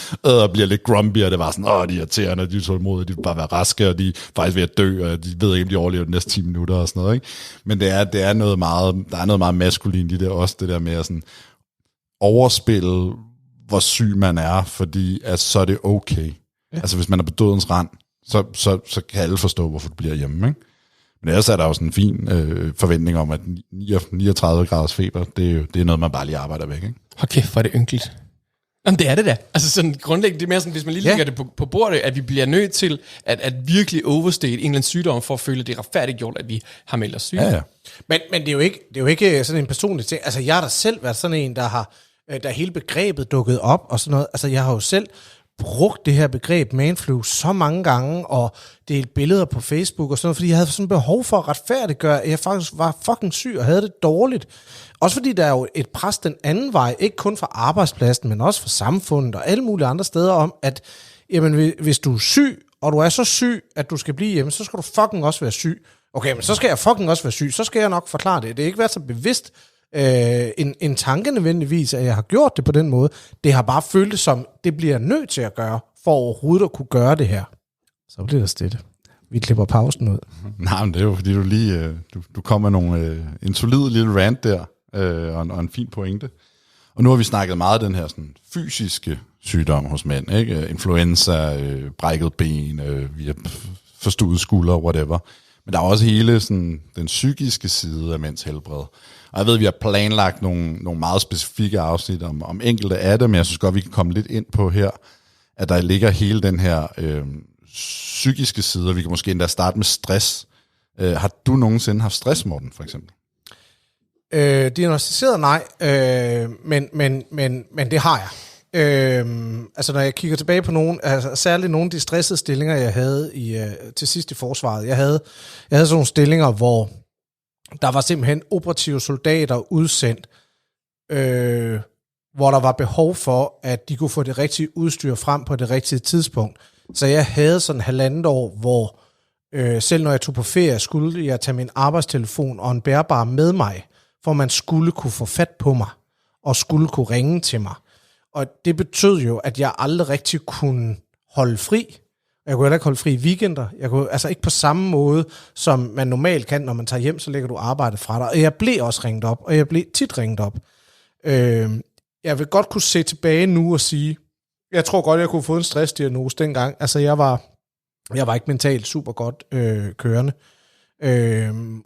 A: bliver lidt grumpy, og det var sådan, de er irriterende, de er så imod, de vil bare være raske, og de er faktisk ved at dø, og de ved ikke, om de overlever de næste 10 minutter, og sådan noget, ikke? Men det er noget meget, der er noget meget maskulint i det også, det der med at sådan overspille, hvor syg man er, fordi at så er det okay. Ja. Altså hvis man er på dødens rand, så kan alle forstå, hvorfor du bliver hjemme, ikke? Men ellers er der jo sådan en fin forventning om, at 39 graders feber, det er noget, man bare lige arbejder væk, ikke?
D: Okay, for det ynkeligt. Jamen, det er det da. Altså sådan grundlæggende, det er mere sådan, hvis man lige lægger det på bordet, at vi bliver nødt til at virkelig overstate en eller anden sygdom, for at føle, at det er retfærdiggjort, at vi har meldt os syge.
A: Ja.
B: Men det er jo ikke sådan en personlig ting. Altså, jeg har da selv været sådan en, der hele begrebet dukket op, og sådan noget. Altså, jeg har jo selv brugt det her begreb manflu så mange gange, og delt billeder på Facebook og sådan noget, fordi jeg havde sådan behov for at retfærdiggøre, at jeg faktisk var fucking syg og havde det dårligt. Også fordi der er jo et pres den anden vej, ikke kun fra arbejdspladsen, men også fra samfundet og alle mulige andre steder om, at jamen, hvis du er syg, og du er så syg, at du skal blive hjemme, så skal du fucking også være syg. Okay, men så skal jeg fucking også være syg, så skal jeg nok forklare det. Det er ikke været så bevidst en tanke nødvendigvis, at jeg har gjort det på den måde. Det har bare følt som, det bliver jeg nødt til at gøre, for overhovedet at kunne gøre det her. Så bliver der stille. Vi klipper pausen ud.
A: Nej, men det er jo fordi, du lige du kom med en solid lille rant der, og en fin pointe. Og nu har vi snakket meget af den her sådan, fysiske sygdom hos mænd, ikke? Influenza, brækket ben, vi har forstuet skulder, whatever. Men der er også hele sådan, den psykiske side af mænds helbred. Og jeg ved, vi har planlagt nogle meget specifikke afsnit om enkelte af dem, men jeg synes godt, vi kan komme lidt ind på her, at der ligger hele den her psykiske side, og vi kan måske endda starte med stress. Har du nogensinde haft stress, Morten, for eksempel?
B: Diagnosticeret nej, men det har jeg. Altså når jeg kigger tilbage på særligt nogle af de stressede stillinger, jeg havde til sidst i forsvaret. Jeg havde sådan nogle stillinger, hvor der var simpelthen operative soldater udsendt, hvor der var behov for, at de kunne få det rigtige udstyr frem på det rigtige tidspunkt. Så jeg havde sådan 1,5 år, hvor selv når jeg tog på ferie, skulle jeg tage min arbejdstelefon og en bærbar med mig, for man skulle kunne få fat på mig, og skulle kunne ringe til mig. Og det betød jo, at jeg aldrig rigtig kunne holde fri. Jeg kunne heller ikke holde fri i weekender. Jeg kunne altså ikke på samme måde, som man normalt kan, når man tager hjem, så lægger du arbejdet fra dig. Og jeg blev også ringet op, og jeg blev tit ringet op. Jeg vil godt kunne se tilbage nu og sige, jeg tror godt, jeg kunne få en stressdiagnose dengang. Altså jeg var ikke mentalt super godt kørende.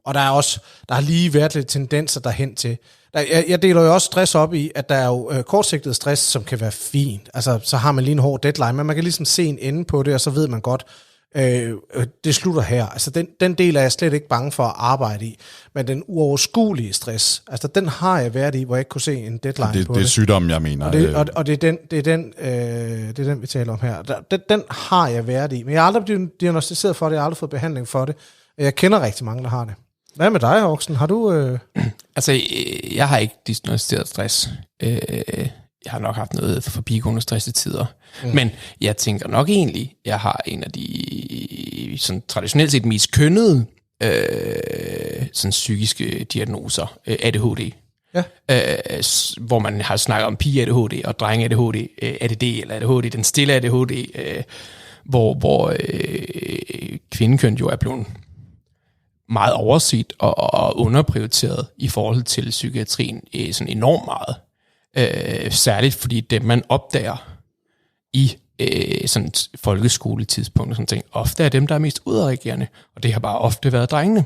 B: Og der har lige været lidt tendenser derhen til. Jeg deler jo også stress op i, at der er jo kortsigtet stress, som kan være fint. Altså, så har man lige en hård deadline, men man kan ligesom se en ende på det, og så ved man godt, det slutter her. Altså, den del er jeg slet ikke bange for at arbejde i. Men den uoverskuelige stress, altså, den har jeg været i, hvor jeg ikke kunne se en deadline på det.
A: Det er sygdommen, jeg mener.
B: Og det er den, vi taler om her. Den har jeg været i, men jeg har aldrig blevet diagnosticeret for det, jeg har aldrig fået behandling for det. Jeg kender rigtig mange, der har det. Hvad med dig, Oxen? Har du...
D: Altså, jeg har ikke diagnosticeret stress. Jeg har nok haft noget forbigående stress i tider. Men jeg tænker nok egentlig, jeg har en af de sådan, traditionelt set mest kønnede sådan, psykiske diagnoser. ADHD. Ja. Hvor man har snakket om pige-ADHD og drenge-ADHD, ADD eller ADHD, den stille ADHD, hvor kvindekøn jo er blevet meget overset og underprioriteret i forhold til psykiatrien sådan enormt meget. Særligt fordi det, man opdager i sådan folkeskoletidspunkt og sådan ting, ofte er dem, der er mest udreagerende, og det har bare ofte været drengene.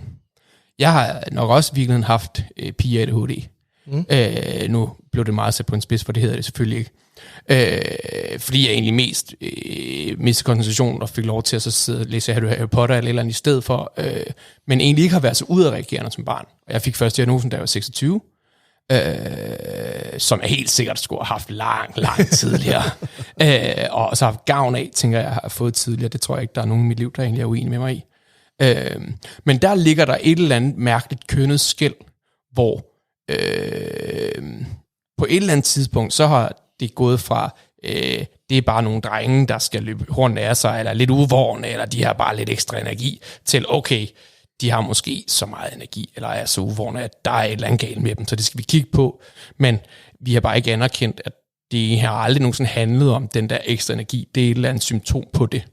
D: Jeg har nok også virkelig haft pige-ADHD, Nu blev det meget sat på en spids, for det hedder det selvfølgelig ikke. Fordi jeg egentlig mest mistede koncentrationen og fik lov til at så sidde og læse Harry Potter eller andet i stedet for, men egentlig ikke har været så udadreagerende som barn. Og jeg fik først diagnosen, da jeg var 26, som jeg helt sikkert skulle have haft lang tidligere. Og så har haft gavn af, tænker jeg har fået tidligere. Det tror jeg ikke, der er nogen i mit liv, der egentlig er uenig med mig i. Men der ligger der et eller andet mærkeligt kønnet skel, hvor på et eller andet tidspunkt, så har det gået fra, det er bare nogle drenge, der skal løbe hornene af sig, eller lidt udvorne, eller de har bare lidt ekstra energi, til okay, de har måske så meget energi, eller er så udvorne, at der er et eller andet galt med dem, så det skal vi kigge på. Men vi har bare ikke anerkendt, at det har aldrig nogensinde handlet om den der ekstra energi. Det er et eller andet symptom på det.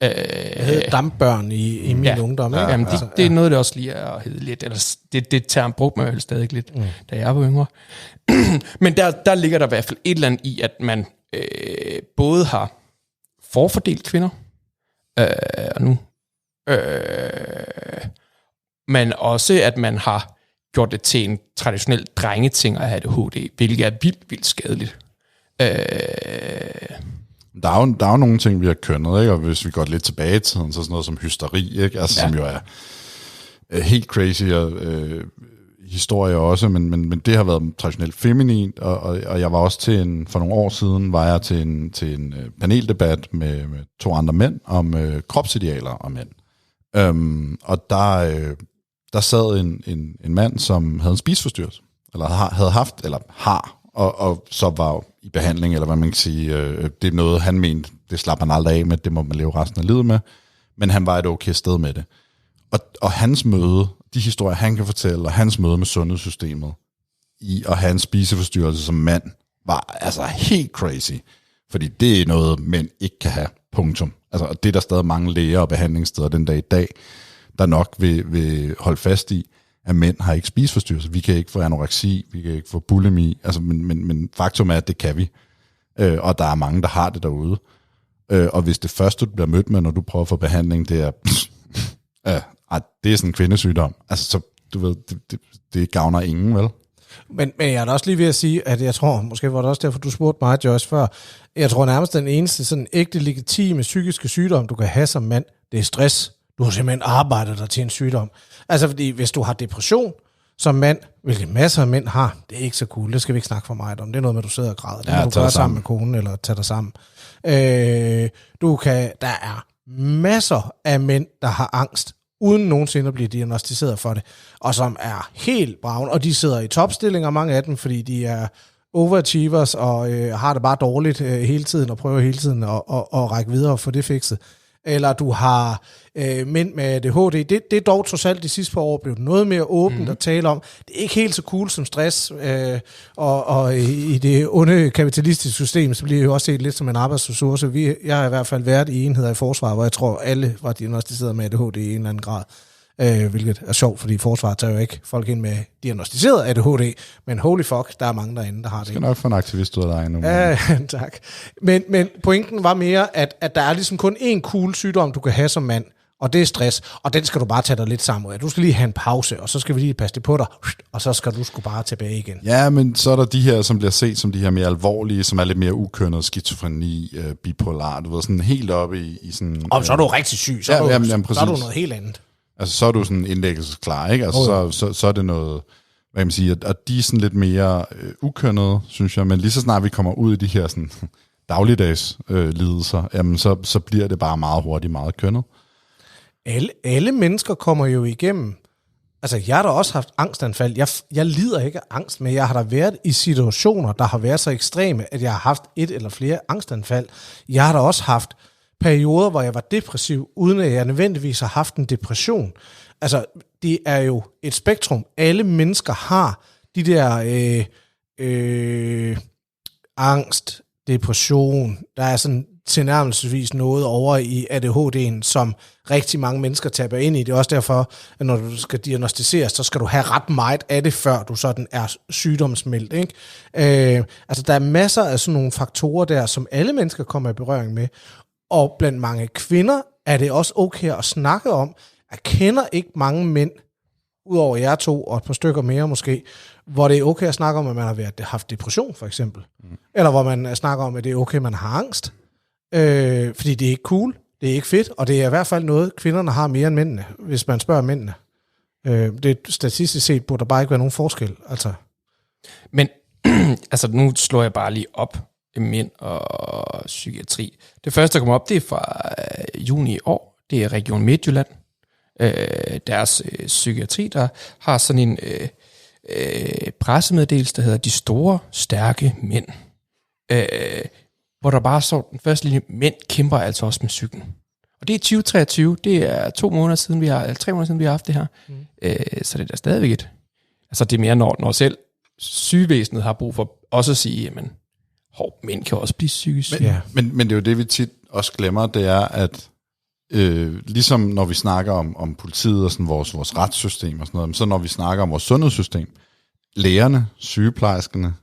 B: Det hedder dampbørn i min ungdom.
D: Ja, jamen, det er noget, det også lige er at hedde lidt. Eller det term brugte man jo stadig lidt, da jeg var yngre. Men der ligger der i hvert fald et eller andet i, at man både har forfordelt kvinder, og nu, men også, at man har gjort det til en traditionel drengeting at have ADHD, hvilket er vildt skadeligt.
A: Der er jo nogle ting, vi har kønnet, ikke? Og hvis vi går lidt tilbage i tiden, så sådan noget som hysteri, ikke? Altså, som jo er helt crazy historie også, men det har været traditionelt feminint, og jeg var også for nogle år siden, var jeg til en paneldebat med 2 andre mænd om kropsidealer og mænd. Og der sad en mand, som havde en spiseforstyrrelse, eller havde haft, eller har, og så var i behandling, eller hvad man kan sige, det er noget, han mente, det slapper han aldrig af med, det må man leve resten af livet med, men han var et okay sted med det. Og hans møde, de historier, han kan fortælle, og hans møde med sundhedssystemet, i at have en spiseforstyrrelse som mand, var altså helt crazy, fordi det er noget, mænd ikke kan have, punktum. Altså, det er der stadig mange læger og behandlingssteder den dag i dag, der nok vil holde fast i, at mænd har ikke spiseforstyrrelse. Vi kan ikke få anoreksi, vi kan ikke få bulimi, altså, men faktum er, at det kan vi. Og der er mange, der har det derude. Og hvis det første, du bliver mødt med, når du prøver at få behandling, det er, det er sådan en kvindesygdom. Altså, så du ved, det gavner ingen, vel?
B: Men jeg er da også lige ved at sige, at jeg tror, måske var det også derfor, du spurgte mig, Joyce, før, jeg tror nærmest den eneste sådan ægte legitime psykiske sygdom, du kan have som mand, det er stress. Du har simpelthen arbejdet dig til en sygdom. Altså, fordi hvis du har depression som mand, hvilket masser af mænd har, det er ikke så cool, det skal vi ikke snakke for meget om. Det er noget med, at du sidder og græder. Det kan du gøre sammen med konen, eller tage dig sammen. Der er masser af mænd, der har angst, uden nogensinde at blive diagnostiseret for det, og som er helt braun, og de sidder i topstillinger, mange af dem, fordi de er overachievers, og har det bare dårligt hele tiden, og prøver hele tiden at række videre og få det fikset. Eller du har mænd med ADHD. Det er dog trods alt de sidste par år blevet noget mere åbent at tale om. Det er ikke helt så cool som stress, og i det onde kapitalistiske system, så bliver det jo også set lidt som en arbejdsressource. Jeg har i hvert fald været i enheder i forsvaret, hvor jeg tror, alle var diagnosticeret med ADHD i en eller anden grad. Hvilket er sjovt, fordi forsvaret tager jo ikke folk ind med diagnostiseret ADHD, men holy fuck, der er mange derinde, der har det.
A: Jeg skal nok få en aktivist ud af dig nu.
B: Ja, tak. Men pointen var mere, at der er ligesom kun én cool sygdom, du kan have som mand, og det er stress, og den skal du bare tage dig lidt sammen med. Du skal lige have en pause, og så skal vi lige passe det på dig, og så skal du sgu bare tilbage igen.
A: Ja, men så er der de her, som bliver set som de her mere alvorlige, som er lidt mere ukønnet, skizofreni, bipolar, du ved, sådan helt oppe i sådan...
B: Og så er du rigtig syg, så er du noget helt andet.
A: Altså, så er du sådan indlæggelsesklar, ikke? Altså, så er det noget, hvad kan man sige, at de er sådan lidt mere ukønnede, synes jeg, men lige så snart vi kommer ud i de her sådan dagligdags lidelser, jamen, så bliver det bare meget hurtigt, meget kønnet.
B: Alle mennesker kommer jo igennem. Altså, jeg har da også haft angstanfald. Jeg lider ikke af angst, men jeg har da været i situationer, der har været så ekstreme, at jeg har haft et eller flere angstanfald. Jeg har da også haft perioder, hvor jeg var depressiv, uden at jeg nødvendigvis har haft en depression. Altså, det er jo et spektrum. Alle mennesker har de der angst, depression, der er sådan tilnærmelsesvis noget over i ADHD'en, som rigtig mange mennesker taber ind i. Det er også derfor, at når du skal diagnostiseres, så skal du have ret meget af det, før du sådan er sygdomsmeldt, ikke? Altså, der er masser af sådan nogle faktorer der, som alle mennesker kommer i berøring med. Og blandt mange kvinder er det også okay at snakke om. Jeg kender ikke mange mænd, udover jer to, og et par stykker mere måske, hvor det er okay at snakke om, at man har haft depression, for eksempel. Eller hvor man snakker om, at det er okay, at man har angst. Fordi det er ikke cool, det er ikke fedt, og det er i hvert fald noget, kvinderne har mere end mændene, hvis man spørger mændene. Det statistisk set burde der bare ikke være nogen forskel. Altså.
D: Men altså, nu slår jeg bare lige op mænd og psykiatri. Det første, der kommer op, det er fra juni i år. Det er Region Midtjylland. Deres psykiatri, der har sådan en pressemeddelelse, der hedder De Store, Stærke Mænd. Hvor der bare står den første linje, mænd kæmper altså også med psyken. Og det er 2023, det er 3 måneder siden, vi har haft det her. Så det er da stadigvæk et. Altså det er mere, når selv sygevæsenet har brug for også at sige, jamen, mænd kan også blive psykisk syge.
A: Men det er jo det, vi tit også glemmer, det er, at ligesom når vi snakker om politiet og sådan vores retssystem og sådan noget, så når vi snakker om vores sundhedssystem, lægerne, sygeplejerskerne,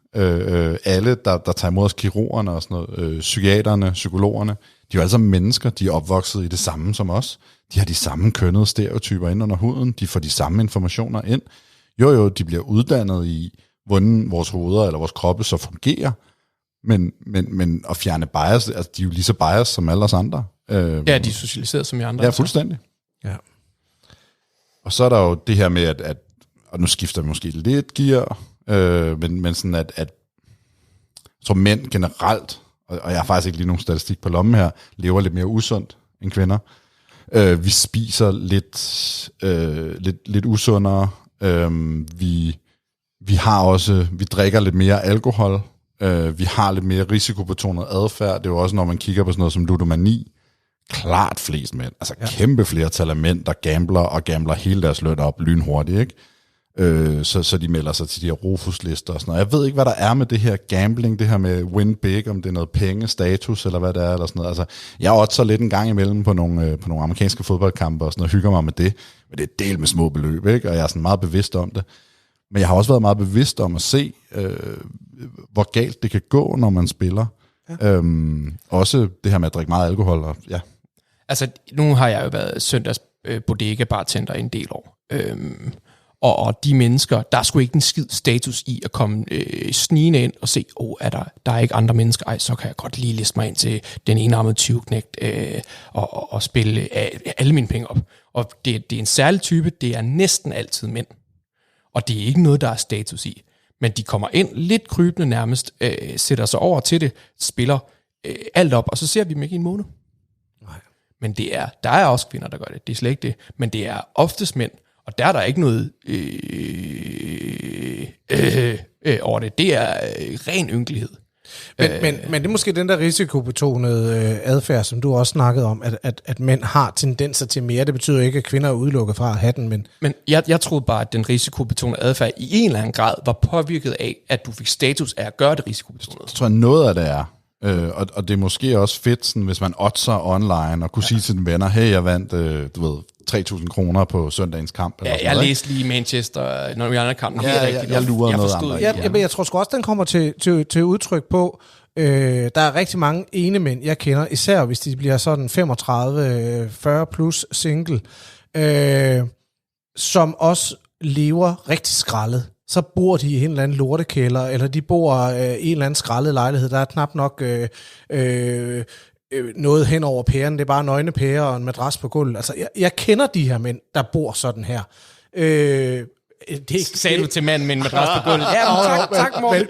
A: alle, der tager imod os, kirurgerne og sådan noget, psykiaterne, psykologerne, de er jo alle sammen mennesker, de er opvokset i det samme som os. De har de samme kønnede stereotyper ind under huden, de får de samme informationer ind. Jo, de bliver uddannet i, hvordan vores hoveder eller vores kroppe så fungerer, men at fjerne bias, altså de er jo lige så bias som alle os andre.
D: Ja, de er socialiseret som i andre.
A: Ja, fuldstændig.
B: Ja.
A: Og så er der jo det her med, at og nu skifter vi måske lidt gear, men sådan at så mænd generelt, og jeg har faktisk ikke lige nogen statistik på lommen her, lever lidt mere usundt end kvinder. Vi spiser lidt usundere. Vi drikker lidt mere alkohol. Vi har lidt mere risikobetonet adfærd. Det er jo også, når man kigger på sådan noget som ludomani, klart flest mænd. Altså kæmpe flertal af mænd, der gambler hele deres løn op lynhurtigt, ikke? Så de melder sig til de her Rufus-lister og sådan noget. Jeg ved ikke, hvad der er med det her gambling, det her med win big, om det er noget penge, status, eller hvad det er, eller sådan noget. Altså, jeg oddser lidt en gang imellem på nogle amerikanske fodboldkampe og sådan noget, hygger mig med det. Men det er delt med små beløb, ikke? Og jeg er sådan meget bevidst om det. Men jeg har også været meget bevidst om at se, hvor galt det kan gå, når man spiller. Ja. Også det her med at drikke meget alkohol. Og, ja.
D: Altså, nu har jeg jo været søndags bodega-bartender en del år. Og de mennesker, der er sgu ikke en skid status i at komme snigende ind og se, der er ikke andre mennesker, så kan jeg godt lige liste mig ind til den enarmede 20-knægt og spille alle mine penge op. Og det er en særlig type, det er næsten altid mænd. Og det er ikke noget, der er status i. Men de kommer ind lidt krybende nærmest, sætter sig over til det, spiller alt op, og så ser vi dem ikke i en måned. Nej. Men der er også kvinder, der gør det. Det er slet ikke det. Men det er oftest mænd. Og der er der ikke noget over det. Det er ren ynkelighed.
B: Men det er måske den der risikobetonede adfærd, som du også snakkede om, at mænd har tendenser til mere. Det betyder ikke, at kvinder er udelukket fra at have den. Men
D: jeg troede bare, at den risikobetonede adfærd i en eller anden grad var påvirket af, at du fik status af at gøre det risikobetonet.
A: Jeg tror, noget af det er. Og det er måske også fedt, sådan, hvis man oddser online og kunne sige til dine venner, hey, jeg vandt, 3.000 kroner på søndagens kamp. Eller
D: jeg læste lige Manchester, når vi andre kampen.
A: Jeg lurede noget andet.
B: Men jeg tror sgu også, den kommer til udtryk på, der er rigtig mange ene mænd, jeg kender, især hvis de bliver sådan 35-40 plus single, som også lever rigtig skrællet. Så bor de i en eller anden lortekælder, eller de bor i en eller anden skrællet lejlighed. Der er knap nok noget hen over pæren. Det er bare nøgne pærer og en madras på gulvet. Altså, jeg kender de her mænd, der bor sådan her.
D: Sagde du til manden med en madras på gulvet? Ja, tak Morten.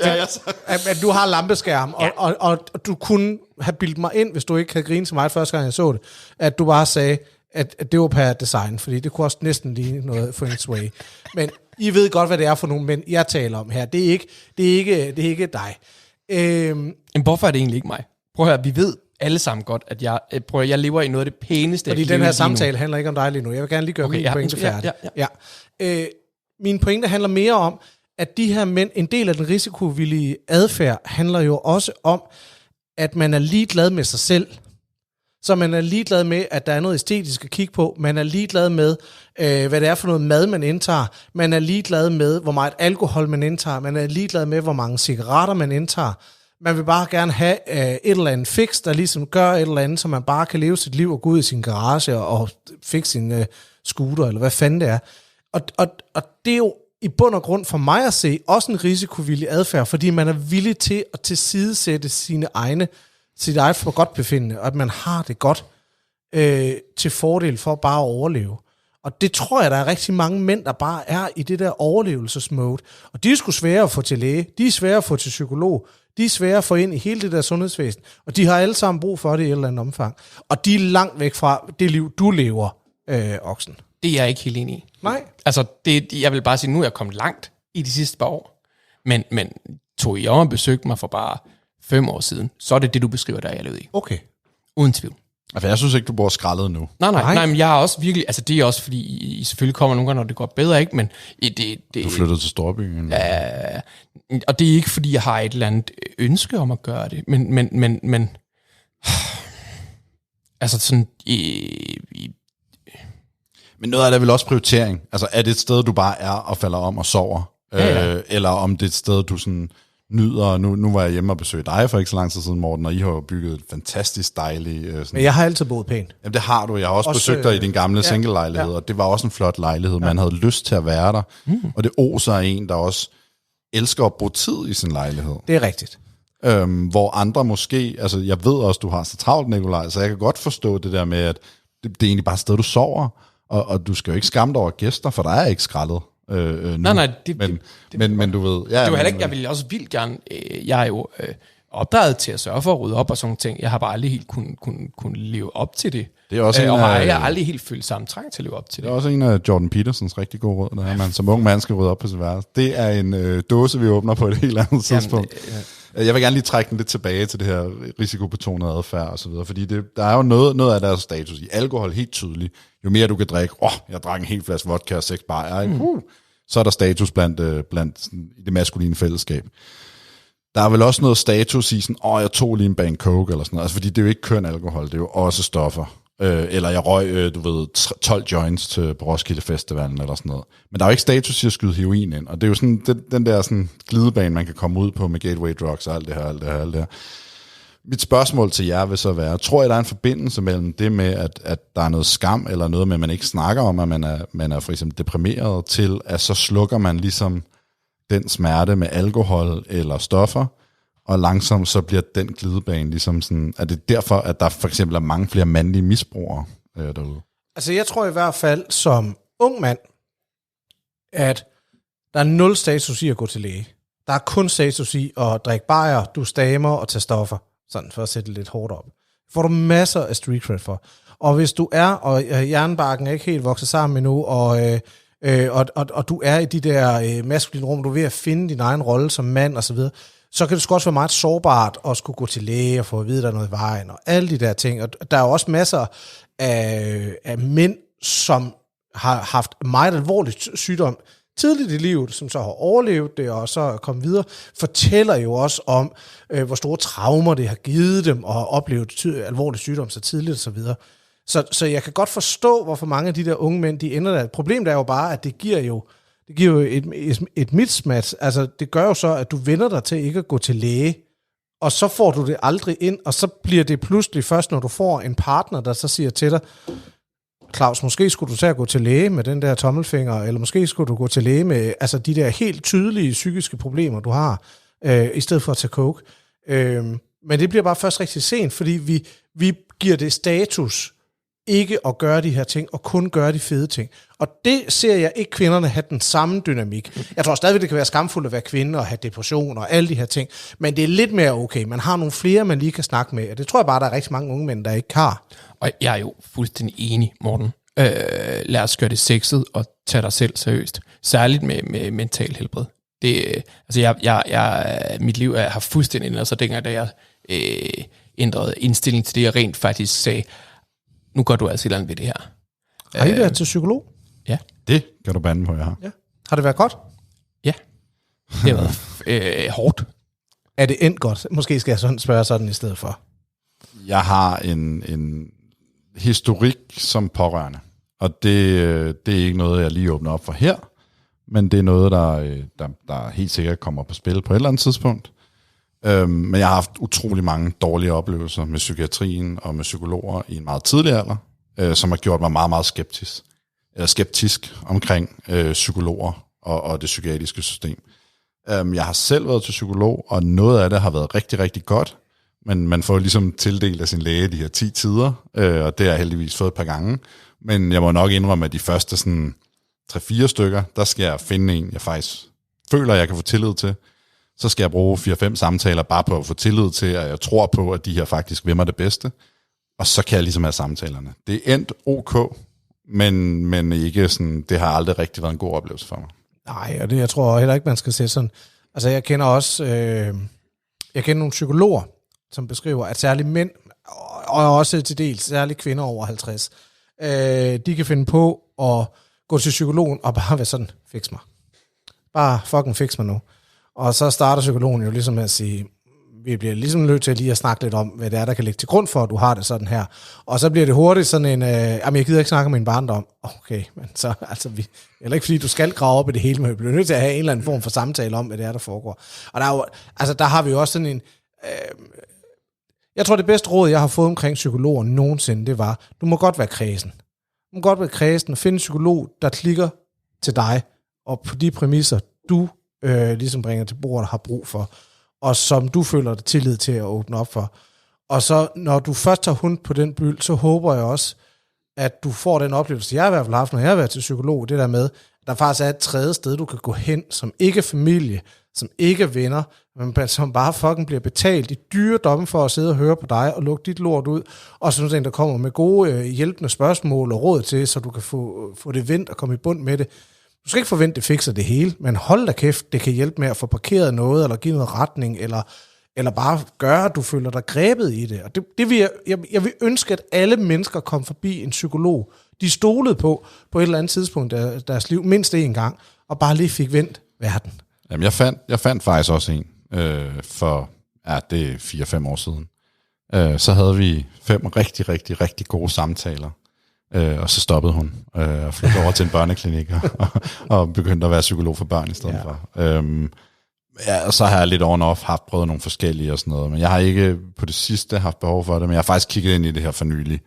B: Men du har lampeskærm, og du kunne have bildet mig ind, hvis du ikke havde grinet så meget første gang, jeg så det, at du bare sagde, at det var per design, fordi det kunne også næsten ligne noget for en sway. Men I ved godt, hvad det er for nogle mænd, jeg taler om her. Det er ikke dig.
D: Men hvorfor er det egentlig ikke mig? Prøv at høre, vi ved alle sammen godt, at jeg lever i noget af det pæneste.
B: Fordi den her samtale handler ikke om dig lige nu. Jeg vil gerne lige gøre min pointe færdig. Ja. Min pointe handler mere om, at de her mænd, en del af den risikovillige adfærd, handler jo også om, at man er ligeglad med sig selv. Så man er ligeglad med, at der er noget æstetisk at kigge på. Man er ligeglad med, hvad det er for noget mad, man indtager. Man er ligeglad med, hvor meget alkohol man indtager. Man er ligeglad med, hvor mange cigaretter man indtager. Man vil bare gerne have et eller andet fix, der ligesom gør et eller andet, så man bare kan leve sit liv og gå ud i sin garage og fikse sin scooter, eller hvad fanden det er. Og det er jo i bund og grund for mig at se også en risikovillig adfærd, fordi man er villig til at tilsidesætte sit eget for godt befindende, og at man har det godt til fordel for bare at overleve. Og det tror jeg, der er rigtig mange mænd, der bare er i det der overlevelsesmode. Og de er sgu svære at få til læge, de er svære at få til psykolog, de er svære at få ind i hele det der sundhedsvæsen, og de har alle sammen brug for det i et eller andet omfang. Og de er langt væk fra det liv, du lever, Oksen.
D: Det er jeg ikke helt enig i.
B: Nej.
D: Altså, jeg vil bare sige, nu er jeg kommet langt i de sidste par år. Men tog I og besøgte mig for bare 5 år siden, så er det, du beskriver, der jeg levede i.
B: Okay.
D: Uden tvivl.
A: Altså, jeg synes ikke, du bor skrællet nu.
D: Nej, men jeg er også virkelig, altså det er også, fordi I selvfølgelig kommer nogle gange, når det går bedre, ikke? Men
A: du flyttede til storbyen.
D: Ja, og det er ikke, fordi jeg har et eller andet ønske om at gøre det, men altså sådan
A: Men noget af det er vel også prioritering. Altså, er det et sted, du bare er og falder om og sover? Ja. Eller om det er et sted, du sådan nyder. Nu var jeg hjemme og besøgte dig for ikke så lang tid siden, Morten, og I har jo bygget et fantastisk dejligt...
B: Men jeg har altid boet pænt.
A: Jamen, det har du. Jeg har også besøgt dig i din gamle single-lejlighed, og det var også en flot lejlighed. Man havde lyst til at være der. Og det oser af en, der også elsker at bruge tid i sin lejlighed.
B: Det er rigtigt.
A: Hvor andre måske... Altså, jeg ved også, du har så travlt, Nikolaj, så jeg kan godt forstå det der med, at det er egentlig bare et sted, du sover, og du skal jo ikke skamme dig over gæster, for der er ikke skrællet.
D: Nej,
A: men du ved... Ja,
D: det var heller ikke, jeg ville også vildt gerne... jeg er jo opdraget til at sørge for at rydde op og sådan ting. Jeg har bare aldrig helt kunne leve op til det.
A: Det er også
D: og jeg har aldrig helt følt samme trang til at leve op til det.
A: Det er også en af Jordan Petersons rigtig gode råd, der er, man som ung mand skal rydde op på sin værelse. Det er en dåse, vi åbner på et helt andet tidspunkt. Jeg vil gerne lige trække den lidt tilbage til det her risikobetonede adfærd og så videre, fordi der er jo noget af deres status i alkohol helt tydeligt. Jo mere du kan drikke, jeg drak en hel flaske vodka og 6 bajer, så er der status blandt i det maskuline fællesskab. Der er vel også noget status i sådan, jeg tog lige en bag coke eller sådan noget, altså fordi det er jo ikke kun alkohol, det er jo også stoffer. Eller jeg røg, 12 joints på Roskilde Festivalen eller sådan noget. Men der er jo ikke status i at skyde heroin ind, og det er jo sådan den der sådan glidebane, man kan komme ud på med gateway drugs og alt det her. Mit spørgsmål til jer vil så være, tror I, der er en forbindelse mellem det med, at der er noget skam, eller noget med, at man ikke snakker om, at man er for eksempel deprimeret, til at så slukker man ligesom den smerte med alkohol eller stoffer, og langsomt så bliver den glidebane ligesom sådan, er det derfor, at der for eksempel er mange flere mandlige misbrugere derude?
B: Altså jeg tror i hvert fald som ung mand, at der er 0 status i at gå til læge. Der er kun status i at drikke bajer, du stamer og tage stoffer. Sådan for at sætte det lidt hårdt op. Får du masser af street cred for. Og hvis du er, og jernbarken er ikke helt vokset sammen endnu, og du er i de der maskuline rum, du er ved at finde din egen rolle som mand og så videre, så kan det sgu også være meget sårbart at skulle gå til læge og få at vide, der er noget i vejen, og alle de der ting. Og der er jo også masser af mænd, som har haft meget alvorlig sygdom tidligt i livet, som så har overlevet det, og så er kommet videre, fortæller jo også om, hvor store traumer det har givet dem, og har oplevet alvorlig sygdom så tidligt og så videre. Så jeg kan godt forstå, hvorfor mange af de der unge mænd, de ender der. Problemet er jo bare, at det giver jo et mismatch. Altså, det gør jo så, at du vender dig til ikke at gå til læge, og så får du det aldrig ind, og så bliver det pludselig først, når du får en partner, der så siger til dig, Claus, måske skulle du tage at gå til læge med den der tommelfinger, eller måske skulle du gå til læge med altså de der helt tydelige psykiske problemer, du har, i stedet for at tage coke. Men det bliver bare først rigtig sent, fordi vi giver det status ikke at gøre de her ting, og kun gøre de fede ting. Og det ser jeg ikke kvinderne have den samme dynamik. Jeg tror stadigvæk, det kan være skamfuldt at være kvinde og have depression og alle de her ting, men det er lidt mere okay. Man har nogle flere, man lige kan snakke med, og det tror jeg bare, der er rigtig mange unge mænd, der ikke har. Og
D: jeg er jo fuldstændig enig, Morten. Lad os gøre det sexet og tage dig selv seriøst. Særligt med mental helbred. Det, altså mit liv har fuldstændig ændret sig, dengang da jeg ændrede indstilling til det, jeg rent faktisk sagde, nu går du altså et eller andet ved det her.
B: Har I været til psykolog?
D: Ja.
A: Det kan du bande på, jeg har.
B: Ja. Har det været godt?
D: Ja. Det har været hårdt.
B: Er det endt godt? Måske skal jeg sådan spørge sådan i stedet for.
A: Jeg har en historik som pårørende, og det er ikke noget, jeg lige åbner op for her, men det er noget, der helt sikkert kommer på spil på et eller andet tidspunkt. Men jeg har haft utrolig mange dårlige oplevelser med psykiatrien og med psykologer i en meget tidlig alder, som har gjort mig meget, meget skeptisk. skeptisk omkring psykologer og det psykiatriske system. Jeg har selv været til psykolog, og noget af det har været rigtig, rigtig godt, men man får ligesom tildelt af sin læge de her 10 tider, og det har jeg heldigvis fået et par gange. Men jeg må nok indrømme, at de første sådan 3-4 stykker, der skal jeg finde en, jeg faktisk føler, jeg kan få tillid til. Så skal jeg bruge 4-5 samtaler bare på at få tillid til, at jeg tror på, at de her faktisk vil mig det bedste. Og så kan jeg ligesom have samtalerne. Det er endt ok, men ikke sådan, det har aldrig rigtig været en god oplevelse for mig. Nej,
B: og det jeg tror heller ikke, man skal se sådan. Altså jeg kender også, jeg kender nogle psykologer, som beskriver, at særligt mænd, og også til dels særligt kvinder over 50, de kan finde på at gå til psykologen og bare være sådan, fix mig. Bare fucking fix mig nu. Og så starter psykologen jo ligesom med at sige, vi bliver ligesom nødt til lige at snakke lidt om, hvad det er, der kan ligge til grund for, at du har det sådan her. Og så bliver det hurtigt sådan en, jamen jeg gider ikke snakke om min barndom. Okay, men så, altså eller ikke fordi du skal grave op i det hele, men vi bliver nødt til at have en eller anden form for samtale om, hvad det er, der foregår. Og der er jo, altså der har vi jo også sådan en, jeg tror det bedste råd, jeg har fået omkring psykologer nogensinde, det var, du må godt være kræsen. Du må godt være kræsen og finde en psykolog, der klikker til dig, og på de præmisser, du ligesom bringer til bordet, har brug for, og som du føler dig tillid til at åbne op for. Og så, når du først tager hund på den byld, så håber jeg også, at du får den oplevelse, jeg har i hvert fald haft, når jeg har været til psykolog, det der med, at der faktisk er et tredje sted, du kan gå hen, som ikke er familie, som ikke er venner, men som bare fucking bliver betalt i dyre domme for at sidde og høre på dig og lukke dit lort ud, og sådan en, der kommer med gode hjælpende spørgsmål og råd til, så du kan få det vendt og komme i bund med det. Du skal ikke forvente, det fikser det hele, men hold da kæft, det kan hjælpe med at få parkeret noget, eller give noget retning, eller bare gøre, at du føler dig grebet i det. Og det vil jeg vil ønske, at alle mennesker kom forbi en psykolog, de stolede på et eller andet tidspunkt af deres liv, mindst én gang, og bare lige fik vendt verden.
A: Jamen, jeg fandt faktisk også en for, det er 4-5 år siden. Så havde vi 5 rigtig, rigtig, rigtig gode samtaler. Og så stoppede hun og flyttede over til en børneklinik og begyndte at være psykolog for børn i stedet for. Og så har jeg lidt on off haft prøvet nogle forskellige og sådan noget, men jeg har ikke på det sidste haft behov for det, men jeg har faktisk kigget ind i det her for nylig,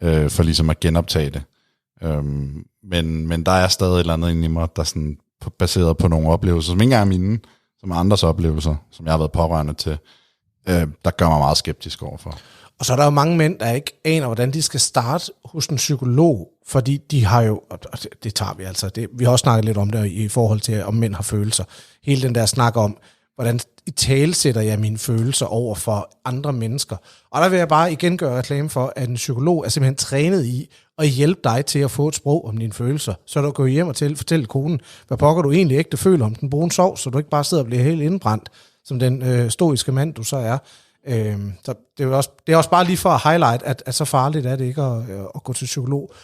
A: for ligesom at genoptage det. Men der er stadig et eller andet inde i mig, der sådan baseret på nogle oplevelser, som ikke engang er mine, som er andres oplevelser, som jeg har været pårørende til, der gør mig meget skeptisk overfor.
B: Og så er der jo mange mænd, der ikke aner, hvordan de skal starte hos en psykolog, fordi de har jo, og det tager vi altså, vi har også snakket lidt om det i forhold til, om mænd har følelser. Hele den der snak om, hvordan i tale sætter jeg mine følelser over for andre mennesker. Og der vil jeg bare igen gøre reklame for, at en psykolog er simpelthen trænet i at hjælpe dig til at få et sprog om dine følelser. Så du går hjem og fortælle konen, hvad pokker du egentlig ægte føler om den brune sovs, så du ikke bare sidder og bliver helt indbrændt, som den stoiske mand, du så er. Så det er også bare lige for at highlight, at så farligt er det ikke at gå til psykolog.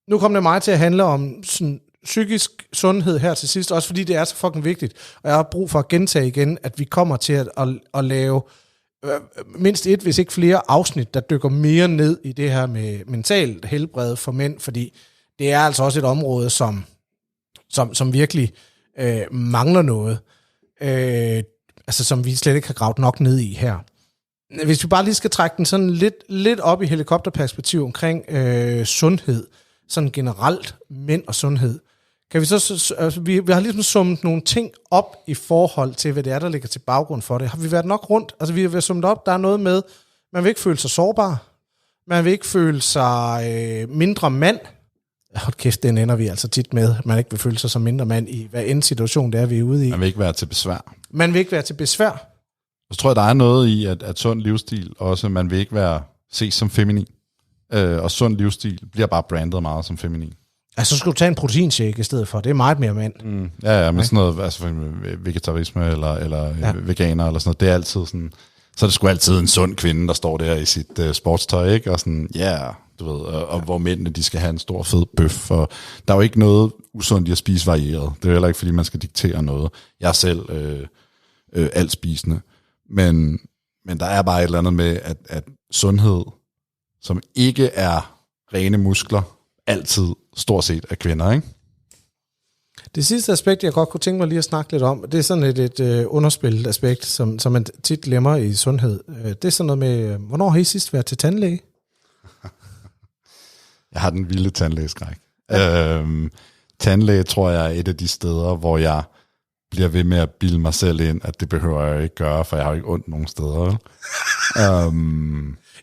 B: Nu kommer det mig til at handle om sådan psykisk sundhed her til sidst, også fordi det er så fucking vigtigt, og jeg har brug for at gentage igen, at vi kommer til at lave mindst et, hvis ikke flere afsnit, der dykker mere ned i det her med mentalt helbred for mænd, fordi det er altså også et område, som virkelig mangler noget. Altså som vi slet ikke har gravet nok ned i her. Hvis vi bare lige skal trække den sådan lidt op i helikopterperspektiv omkring sundhed, sådan generelt mænd og sundhed, kan vi så, altså vi har ligesom summet nogle ting op i forhold til, hvad det er, der ligger til baggrund for det. Har vi været nok rundt? Altså vi har været summet op, der er noget med, man vil ikke føle sig sårbar, man vil ikke føle sig mindre mand. Hold kæft, den ender vi altså tit med, at man ikke vil føle sig som mindre mand i hvad end situation det er, vi er ude i.
A: Man vil ikke være til besvær.
B: Man vil ikke være til besvær.
A: Så tror jeg, der er noget i, at sund livsstil også, man vil ikke være ses som feminin. Og sund livsstil bliver bare brandet meget som feminin.
B: Altså, så skal du tage en proteinshake i stedet for. Det er meget mere mand.
A: Ja, men sådan noget, altså vegetarisme eller veganer eller sådan noget, det er altid sådan, så er det sgu altid en sund kvinde, der står der i sit sportstøj, ikke? Og sådan, du ved, og hvor mændene, de skal have en stor fed bøf, og der er jo ikke noget usundt i at spise varieret. Det er heller ikke, fordi man skal diktere noget. Jeg er selv alt spisende. Men der er bare et eller andet med, at sundhed, som ikke er rene muskler, altid stort set af kvinder, ikke?
B: Det sidste aspekt, jeg godt kunne tænke mig lige at snakke lidt om, det er sådan et underspillet aspekt, som man tit glemmer i sundhed. Det er sådan noget med, hvornår har I sidst været til tandlæge?
A: Jeg har den vilde tandlægeskræk. Tandlæge tror jeg er et af de steder, hvor jeg bliver ved med at bilde mig selv ind, at det behøver jeg ikke gøre, for jeg har ikke ondt nogen steder.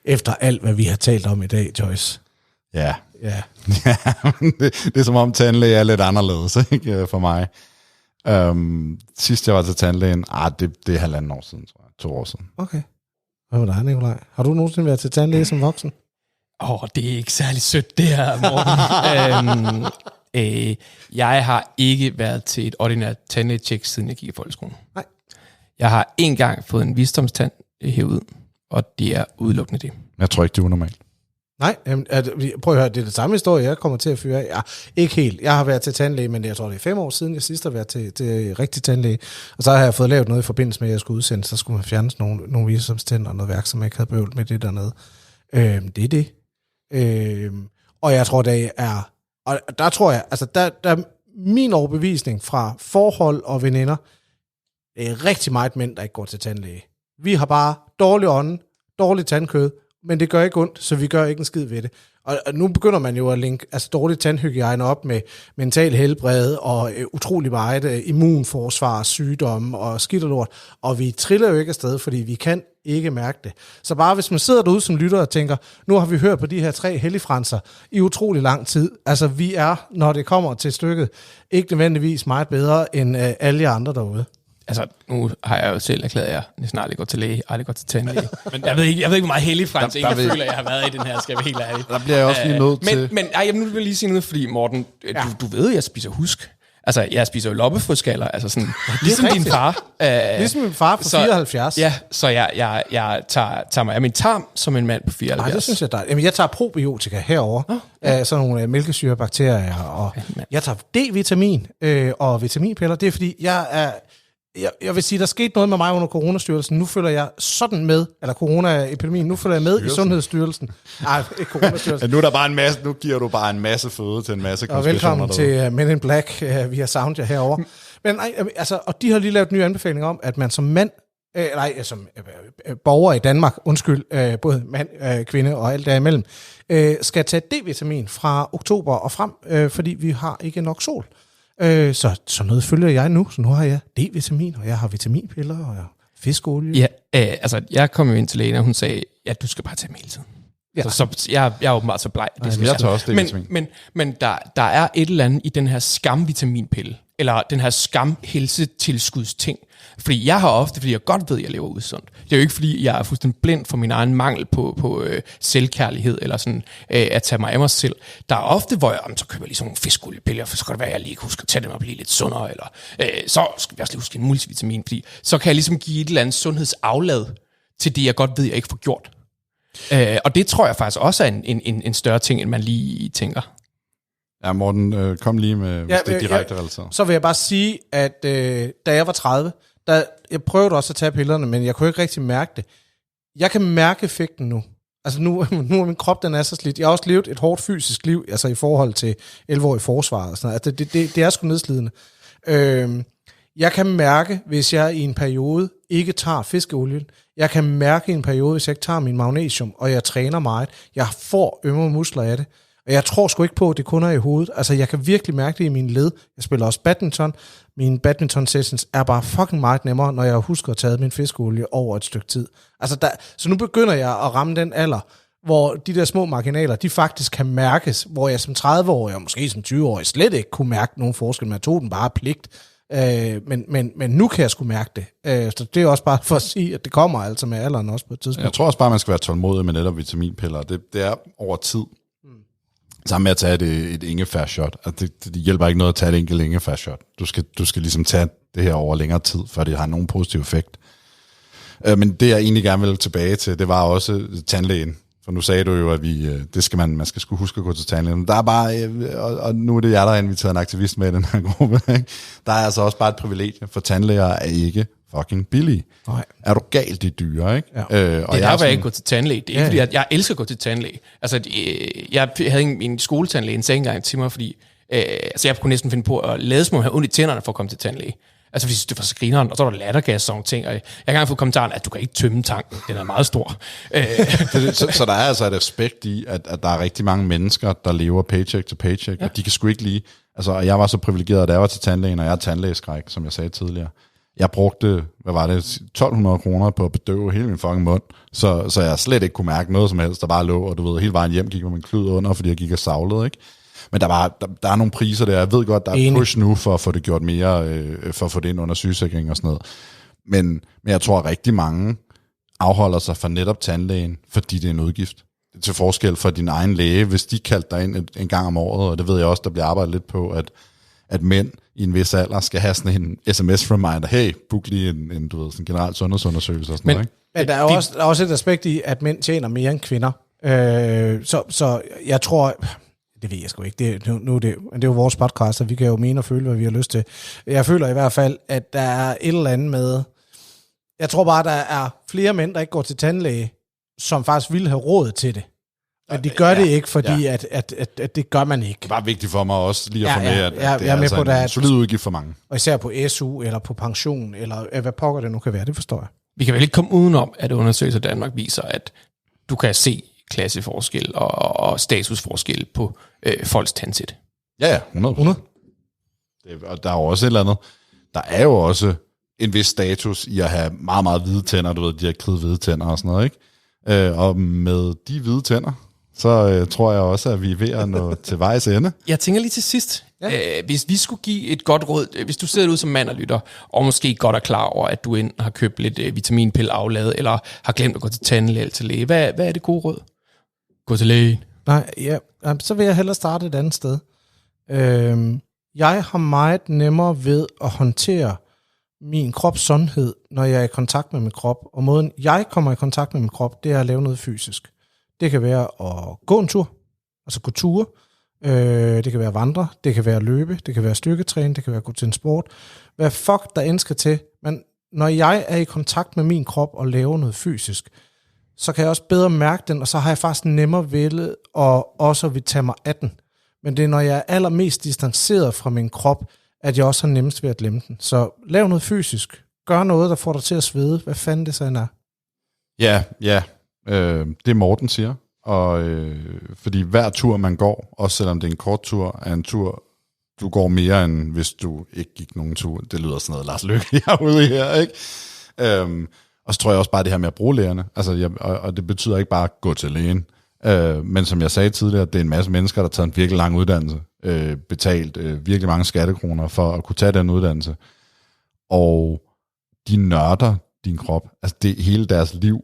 B: Efter alt, hvad vi har talt om i dag, Joyce.
A: Ja.
B: Ja.
A: Det er som om tandlæge er lidt anderledes, ikke, for mig. Sidst jeg var til tandlægen, det er 1,5 år siden, tror jeg. 2 år siden.
B: Okay. Hvad med dig, Nikolaj? Har du nogensinde været til tandlæge som voksen?
D: Det er ikke særlig sødt, det her, Morten. Jeg har ikke været til et ordinært tandlægetjek, siden jeg gik i folkeskolen.
B: Nej.
D: Jeg har 1 gang fået en visdomstand herud, og det er udelukkende det.
A: Jeg tror ikke, det er unormalt.
B: Nej, prøv at høre, det er det samme historie, jeg kommer til at fyre af. Ja, ikke helt. Jeg har været til tandlæge, men jeg tror, det er 5 år siden, jeg sidst har været til rigtig tandlæge. Og så har jeg fået lavet noget i forbindelse med, at jeg skulle udsendes. Så skulle man fjerne nogle visdomstænder og noget værk, som jeg ikke havde bøvlet med det dernede. Det er det. Og jeg tror, det er... Og der tror jeg, altså der er min overbevisning fra forhold og veninder, det er rigtig meget mænd, der ikke går til tandlæge. Vi har bare dårlig ånde, dårlig tandkød, men det gør ikke ondt, så vi gør ikke en skid ved det. Og nu begynder man jo at linke dårlig tandhygiejne op med mental helbred og utrolig meget immunforsvar, sygdomme og skidt og lort. Og vi triller jo ikke afsted, fordi vi kan ikke mærke det. Så bare hvis man sidder derude som lytter og tænker, nu har vi hørt på de her 3 helligfranser i utrolig lang tid. Altså vi er, når det kommer til stykket, ikke nødvendigvis meget bedre end alle jer andre derude.
D: Altså, nu har jeg jo selv erklæret, at jeg næsten aldrig går til læge, aldrig går til tandlæge. Men jeg ved ikke, hvor meget hellig frans jeg føler, jeg har været i den her, skal jeg være helt ærlig.
A: Der bliver jeg også lige nødt til...
D: Men nu vil jeg lige sige noget, fordi Morten, du ved, jeg spiser husk. Altså, jeg spiser jo loppefrøskaller, altså sådan, ligesom din far.
B: Ligesom min far på 74.
D: Ja, så jeg tager mig af min tarm som en mand på 74.
B: Nej, det synes jeg, Jamen, jeg tager probiotika herover, sådan nogle mælkesyrebakterier, og jeg tager D-vitamin og vitaminpiller. Det er fordi, jeg vil sige, der skete noget med mig under coronastyrelsen. Nu følger jeg sådan med, eller coronaepidemien, nu følger jeg med i Sundhedsstyrelsen. Nej, ikke coronastyrelsen.
A: Nu er der bare en masse, nu giver du bare en masse føde til en masse konspirationer.
B: Og velkommen til Men in Black via Sound herovre. Men nej, altså, og de har lige lavet nye anbefalinger om, at man som mand, som borger i Danmark, både mand, kvinde og alt derimellem, skal tage D-vitamin fra oktober og frem, fordi vi har ikke nok sol. Så noget følger jeg nu, så nu har jeg D-vitamin, og jeg har vitaminpiller, og jeg har fiskeolie.
D: Ja, altså jeg kom jo ind til lægen, og hun sagde, at du skal bare tage dem hele tiden. Ja. Så jeg er åbenbart så bleg.
A: Det jeg tager også D-vitamin.
D: Men der er et eller andet i den her skamvitaminpille, eller den her skamhelsetilskudsting. Fordi jeg har ofte, fordi jeg godt ved, at jeg lever usundt. Det er jo ikke, fordi jeg er fuldstændig blind for min egen mangel på selvkærlighed, eller sådan at tage mig af mig selv. Der er ofte, hvor jeg så køber lige sådan nogle fiskoliepiller, for så kan det være, at jeg lige husker at tage dem og blive lidt sundere, eller så skal jeg også lige huske en multivitamin, fordi så kan jeg ligesom give et eller andet sundhedsaflad til det, jeg godt ved, jeg ikke får gjort. Og det tror jeg faktisk også er en større ting, end man lige tænker.
A: Ja, Morten, kom lige med det direkte relateret.
B: Så vil jeg bare sige, at da jeg var 30, jeg prøvede også at tage pillerne, men jeg kunne ikke rigtig mærke det. Jeg kan mærke effekten nu. Altså nu er min krop, den er så slidt. Jeg har også levet et hårdt fysisk liv, altså i forhold til 11 år i forsvaret og sådan noget. Altså det er sgu nedslidende. Jeg kan mærke, hvis jeg i en periode ikke tager fiskeolien. Jeg kan mærke i en periode, hvis jeg ikke tager min magnesium, og jeg træner meget. Jeg får ømme muskler af det. Og jeg tror sgu ikke på, at det kun er i hovedet. Altså, jeg kan virkelig mærke det i mine led. Jeg spiller også badminton. Mine badminton-sessions er bare fucking meget nemmere, når jeg husker at tage min fiskeolie over et stykke tid. Altså, så nu begynder jeg at ramme den alder, hvor de der små marginaler, de faktisk kan mærkes, hvor jeg som 30-årig, og måske som 20-årig, slet ikke kunne mærke nogen forskel. Man tog den bare pligt. Men nu kan jeg sgu mærke det. Så det er også bare for at sige, at det kommer altså med alderen også på et tidspunkt.
A: Jeg tror også bare, man skal være tålmodig med netop vitaminpiller. Det er over tid. Sammen med at tage et ingefær-shot. Altså det hjælper ikke noget at tage et enkelt ingefær-shot. Du skal ligesom tage det her over længere tid, før det har nogen positiv effekt. Men det jeg egentlig gerne vil tilbage til, det var også tandlægen. For nu sagde du jo, at man skal sgu huske at gå til tandlægen. Der er bare, og nu er det jeg, der har inviteret en aktivist med i den her gruppe, ikke? Der er altså også bare et privilegie, for tandlæger er ikke fucking billige.
B: Nej.
A: Er du galt, de dyre, ikke?
B: Ja.
A: Og
D: det er derfor, jeg ikke går til tandlæge. Det er ikke, fordi jeg elsker at gå til tandlæge. Altså, jeg havde en skoletandlæge, en sagde engang til mig, fordi jeg kunne næsten finde på at lade som om jeg havde ondt i tænderne for at komme til tandlæge. Altså, hvis det var så grineren, og så var der lattergas og sådan ting. Og jeg kan engang få kommentaren, at du kan ikke tømme tanken. Den er meget stor.
A: Så der er altså et aspekt i, at der er rigtig mange mennesker, der lever paycheck til paycheck, og de kan sgu ikke lige... Altså, og jeg var så privilegeret, da jeg var til tandlægen, og jeg er tandlægeskræk, som jeg sagde tidligere. Jeg brugte, 1.200 kroner på at bedøve hele min fucking mund, så jeg slet ikke kunne mærke noget som helst, der bare lå, og du ved, hele vejen hjem gik med min klud under, fordi jeg gik og savlede, ikke? Men der er nogle priser der. Jeg ved godt, der er push nu for at få det gjort mere, for at få det ind under sygesikring og sådan noget. Men jeg tror, at rigtig mange afholder sig fra netop tandlægen, fordi det er en udgift. Det er til forskel fra din egen læge, hvis de kaldte dig ind en gang om året, og det ved jeg også, der bliver arbejdet lidt på, at mænd i en vis alder skal have sådan en sms-reminder, hey, book lige en du ved, sådan en generel sundhedsundersøgelse og sådan noget, ikke?
B: Men der er også et aspekt i, at mænd tjener mere end kvinder. Så jeg tror... Det ved jeg sgu ikke. Men det er jo vores podcast, og vi kan jo mene og føle, hvad vi har lyst til. Jeg føler i hvert fald, at der er et eller andet med... Jeg tror bare, der er flere mænd, der ikke går til tandlæge, som faktisk ville have råd til det. Men de gør det ikke, fordi at det gør man ikke.
A: Det er bare vigtigt for mig også lige at få med, at det
B: jeg
A: er
B: med
A: altså
B: på,
A: en solid udgift for mange.
B: Og især på SU, eller på pension, eller hvad pokker det nu kan være, det forstår jeg.
D: Vi kan vel ikke komme udenom, at undersøgelser i Danmark viser, at du kan se klasseforskel og statusforskel på folks tandsæt.
A: Ja, 100%. Og der er jo også et eller andet. Der er jo også en vis status i at have meget, meget hvide tænder, du ved, de her kridhvide tænder og sådan noget, ikke? Og med de hvide tænder, så tror jeg også, at vi er ved at nå til vejs ende.
D: Jeg tænker lige til sidst, hvis vi skulle give et godt råd, hvis du sidder ud som mand og lytter, og måske godt er klar over, at du enten har købt lidt vitaminpille afladet, eller har glemt at gå til tandlæge eller til læge, hvad er det gode råd? Gå til lægen.
B: Nej, så vil jeg hellere starte et andet sted. Jeg har meget nemmere ved at håndtere min krops sundhed, når jeg er i kontakt med min krop. Og måden, jeg kommer i kontakt med min krop, det er at lave noget fysisk. Det kan være at gå en tur, altså gå ture. Det kan være at vandre, det kan være at løbe, det kan være at styrketræne, det kan være at gå til en sport. Hvad fuck der end skal til. Men når jeg er i kontakt med min krop og laver noget fysisk, så kan jeg også bedre mærke den, og så har jeg faktisk nemmere ved og også vil tage mig af den. Men det er, når jeg er allermest distanceret fra min krop, at jeg også har nemmest ved at glemme den. Så lav noget fysisk. Gør noget, der får dig til at svede. Hvad fanden det så end er?
A: Ja. Det Morten siger. Og fordi hver tur, man går, også selvom det er en kort tur, er en tur, du går mere, end hvis du ikke gik nogen tur. Det lyder sådan noget Lars Løkke, jeg er ude i her, ikke? Og så tror jeg også bare det her med at bruge lægerne. Altså, og det betyder ikke bare at gå til lægen. Men som jeg sagde tidligere, det er en masse mennesker, der har taget en virkelig lang uddannelse, betalt virkelig mange skattekroner for at kunne tage den uddannelse. Og de nørder din krop. Altså det hele deres liv.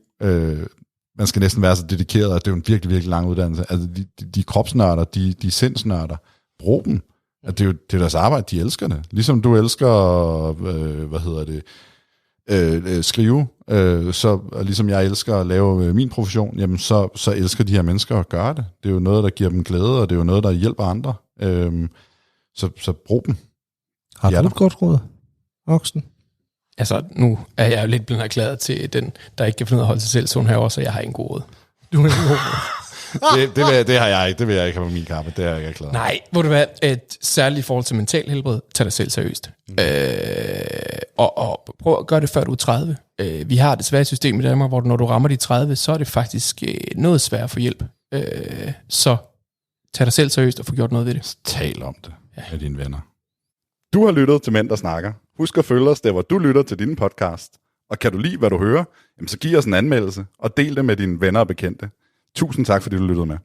A: Man skal næsten være så dedikeret, at det er en virkelig, virkelig lang uddannelse. Altså de kropsnørder, de sindsnørder, brug dem. At det er deres arbejde, de elsker det. Ligesom du elsker, skrive, så ligesom jeg elsker at lave min profession, jamen så elsker de her mennesker at gøre det. Det er jo noget, der giver dem glæde, og det er jo noget, der hjælper andre. Så brug dem.
B: Har du et godt råd, Oksen?
D: Altså, nu er jeg jo lidt blevet erklæret til den, der ikke kan finde ud af at holde sig selv sådan herovre, så jeg har ingen god råd.
B: Du har ingen god råd.
A: Det har jeg ikke. Det vil jeg ikke have på min kappe. Det er jeg ikke klar.
D: Nej, må det være et særligt forhold til mental helbred. Tag dig selv seriøst. Og prøv at gøre det, før du er 30. Vi har desværre et system i Danmark, hvor når du rammer de 30, så er det faktisk noget svært at få hjælp. Så tag dig selv seriøst og få gjort noget ved det.
A: Tal om det med dine venner. Du har lyttet til Mænd, der snakker. Husk at følge os der, hvor du lytter til din podcast. Og kan du lide, hvad du hører, så giv os en anmeldelse og del det med dine venner og bekendte. Tusind tak, fordi du lyttede med.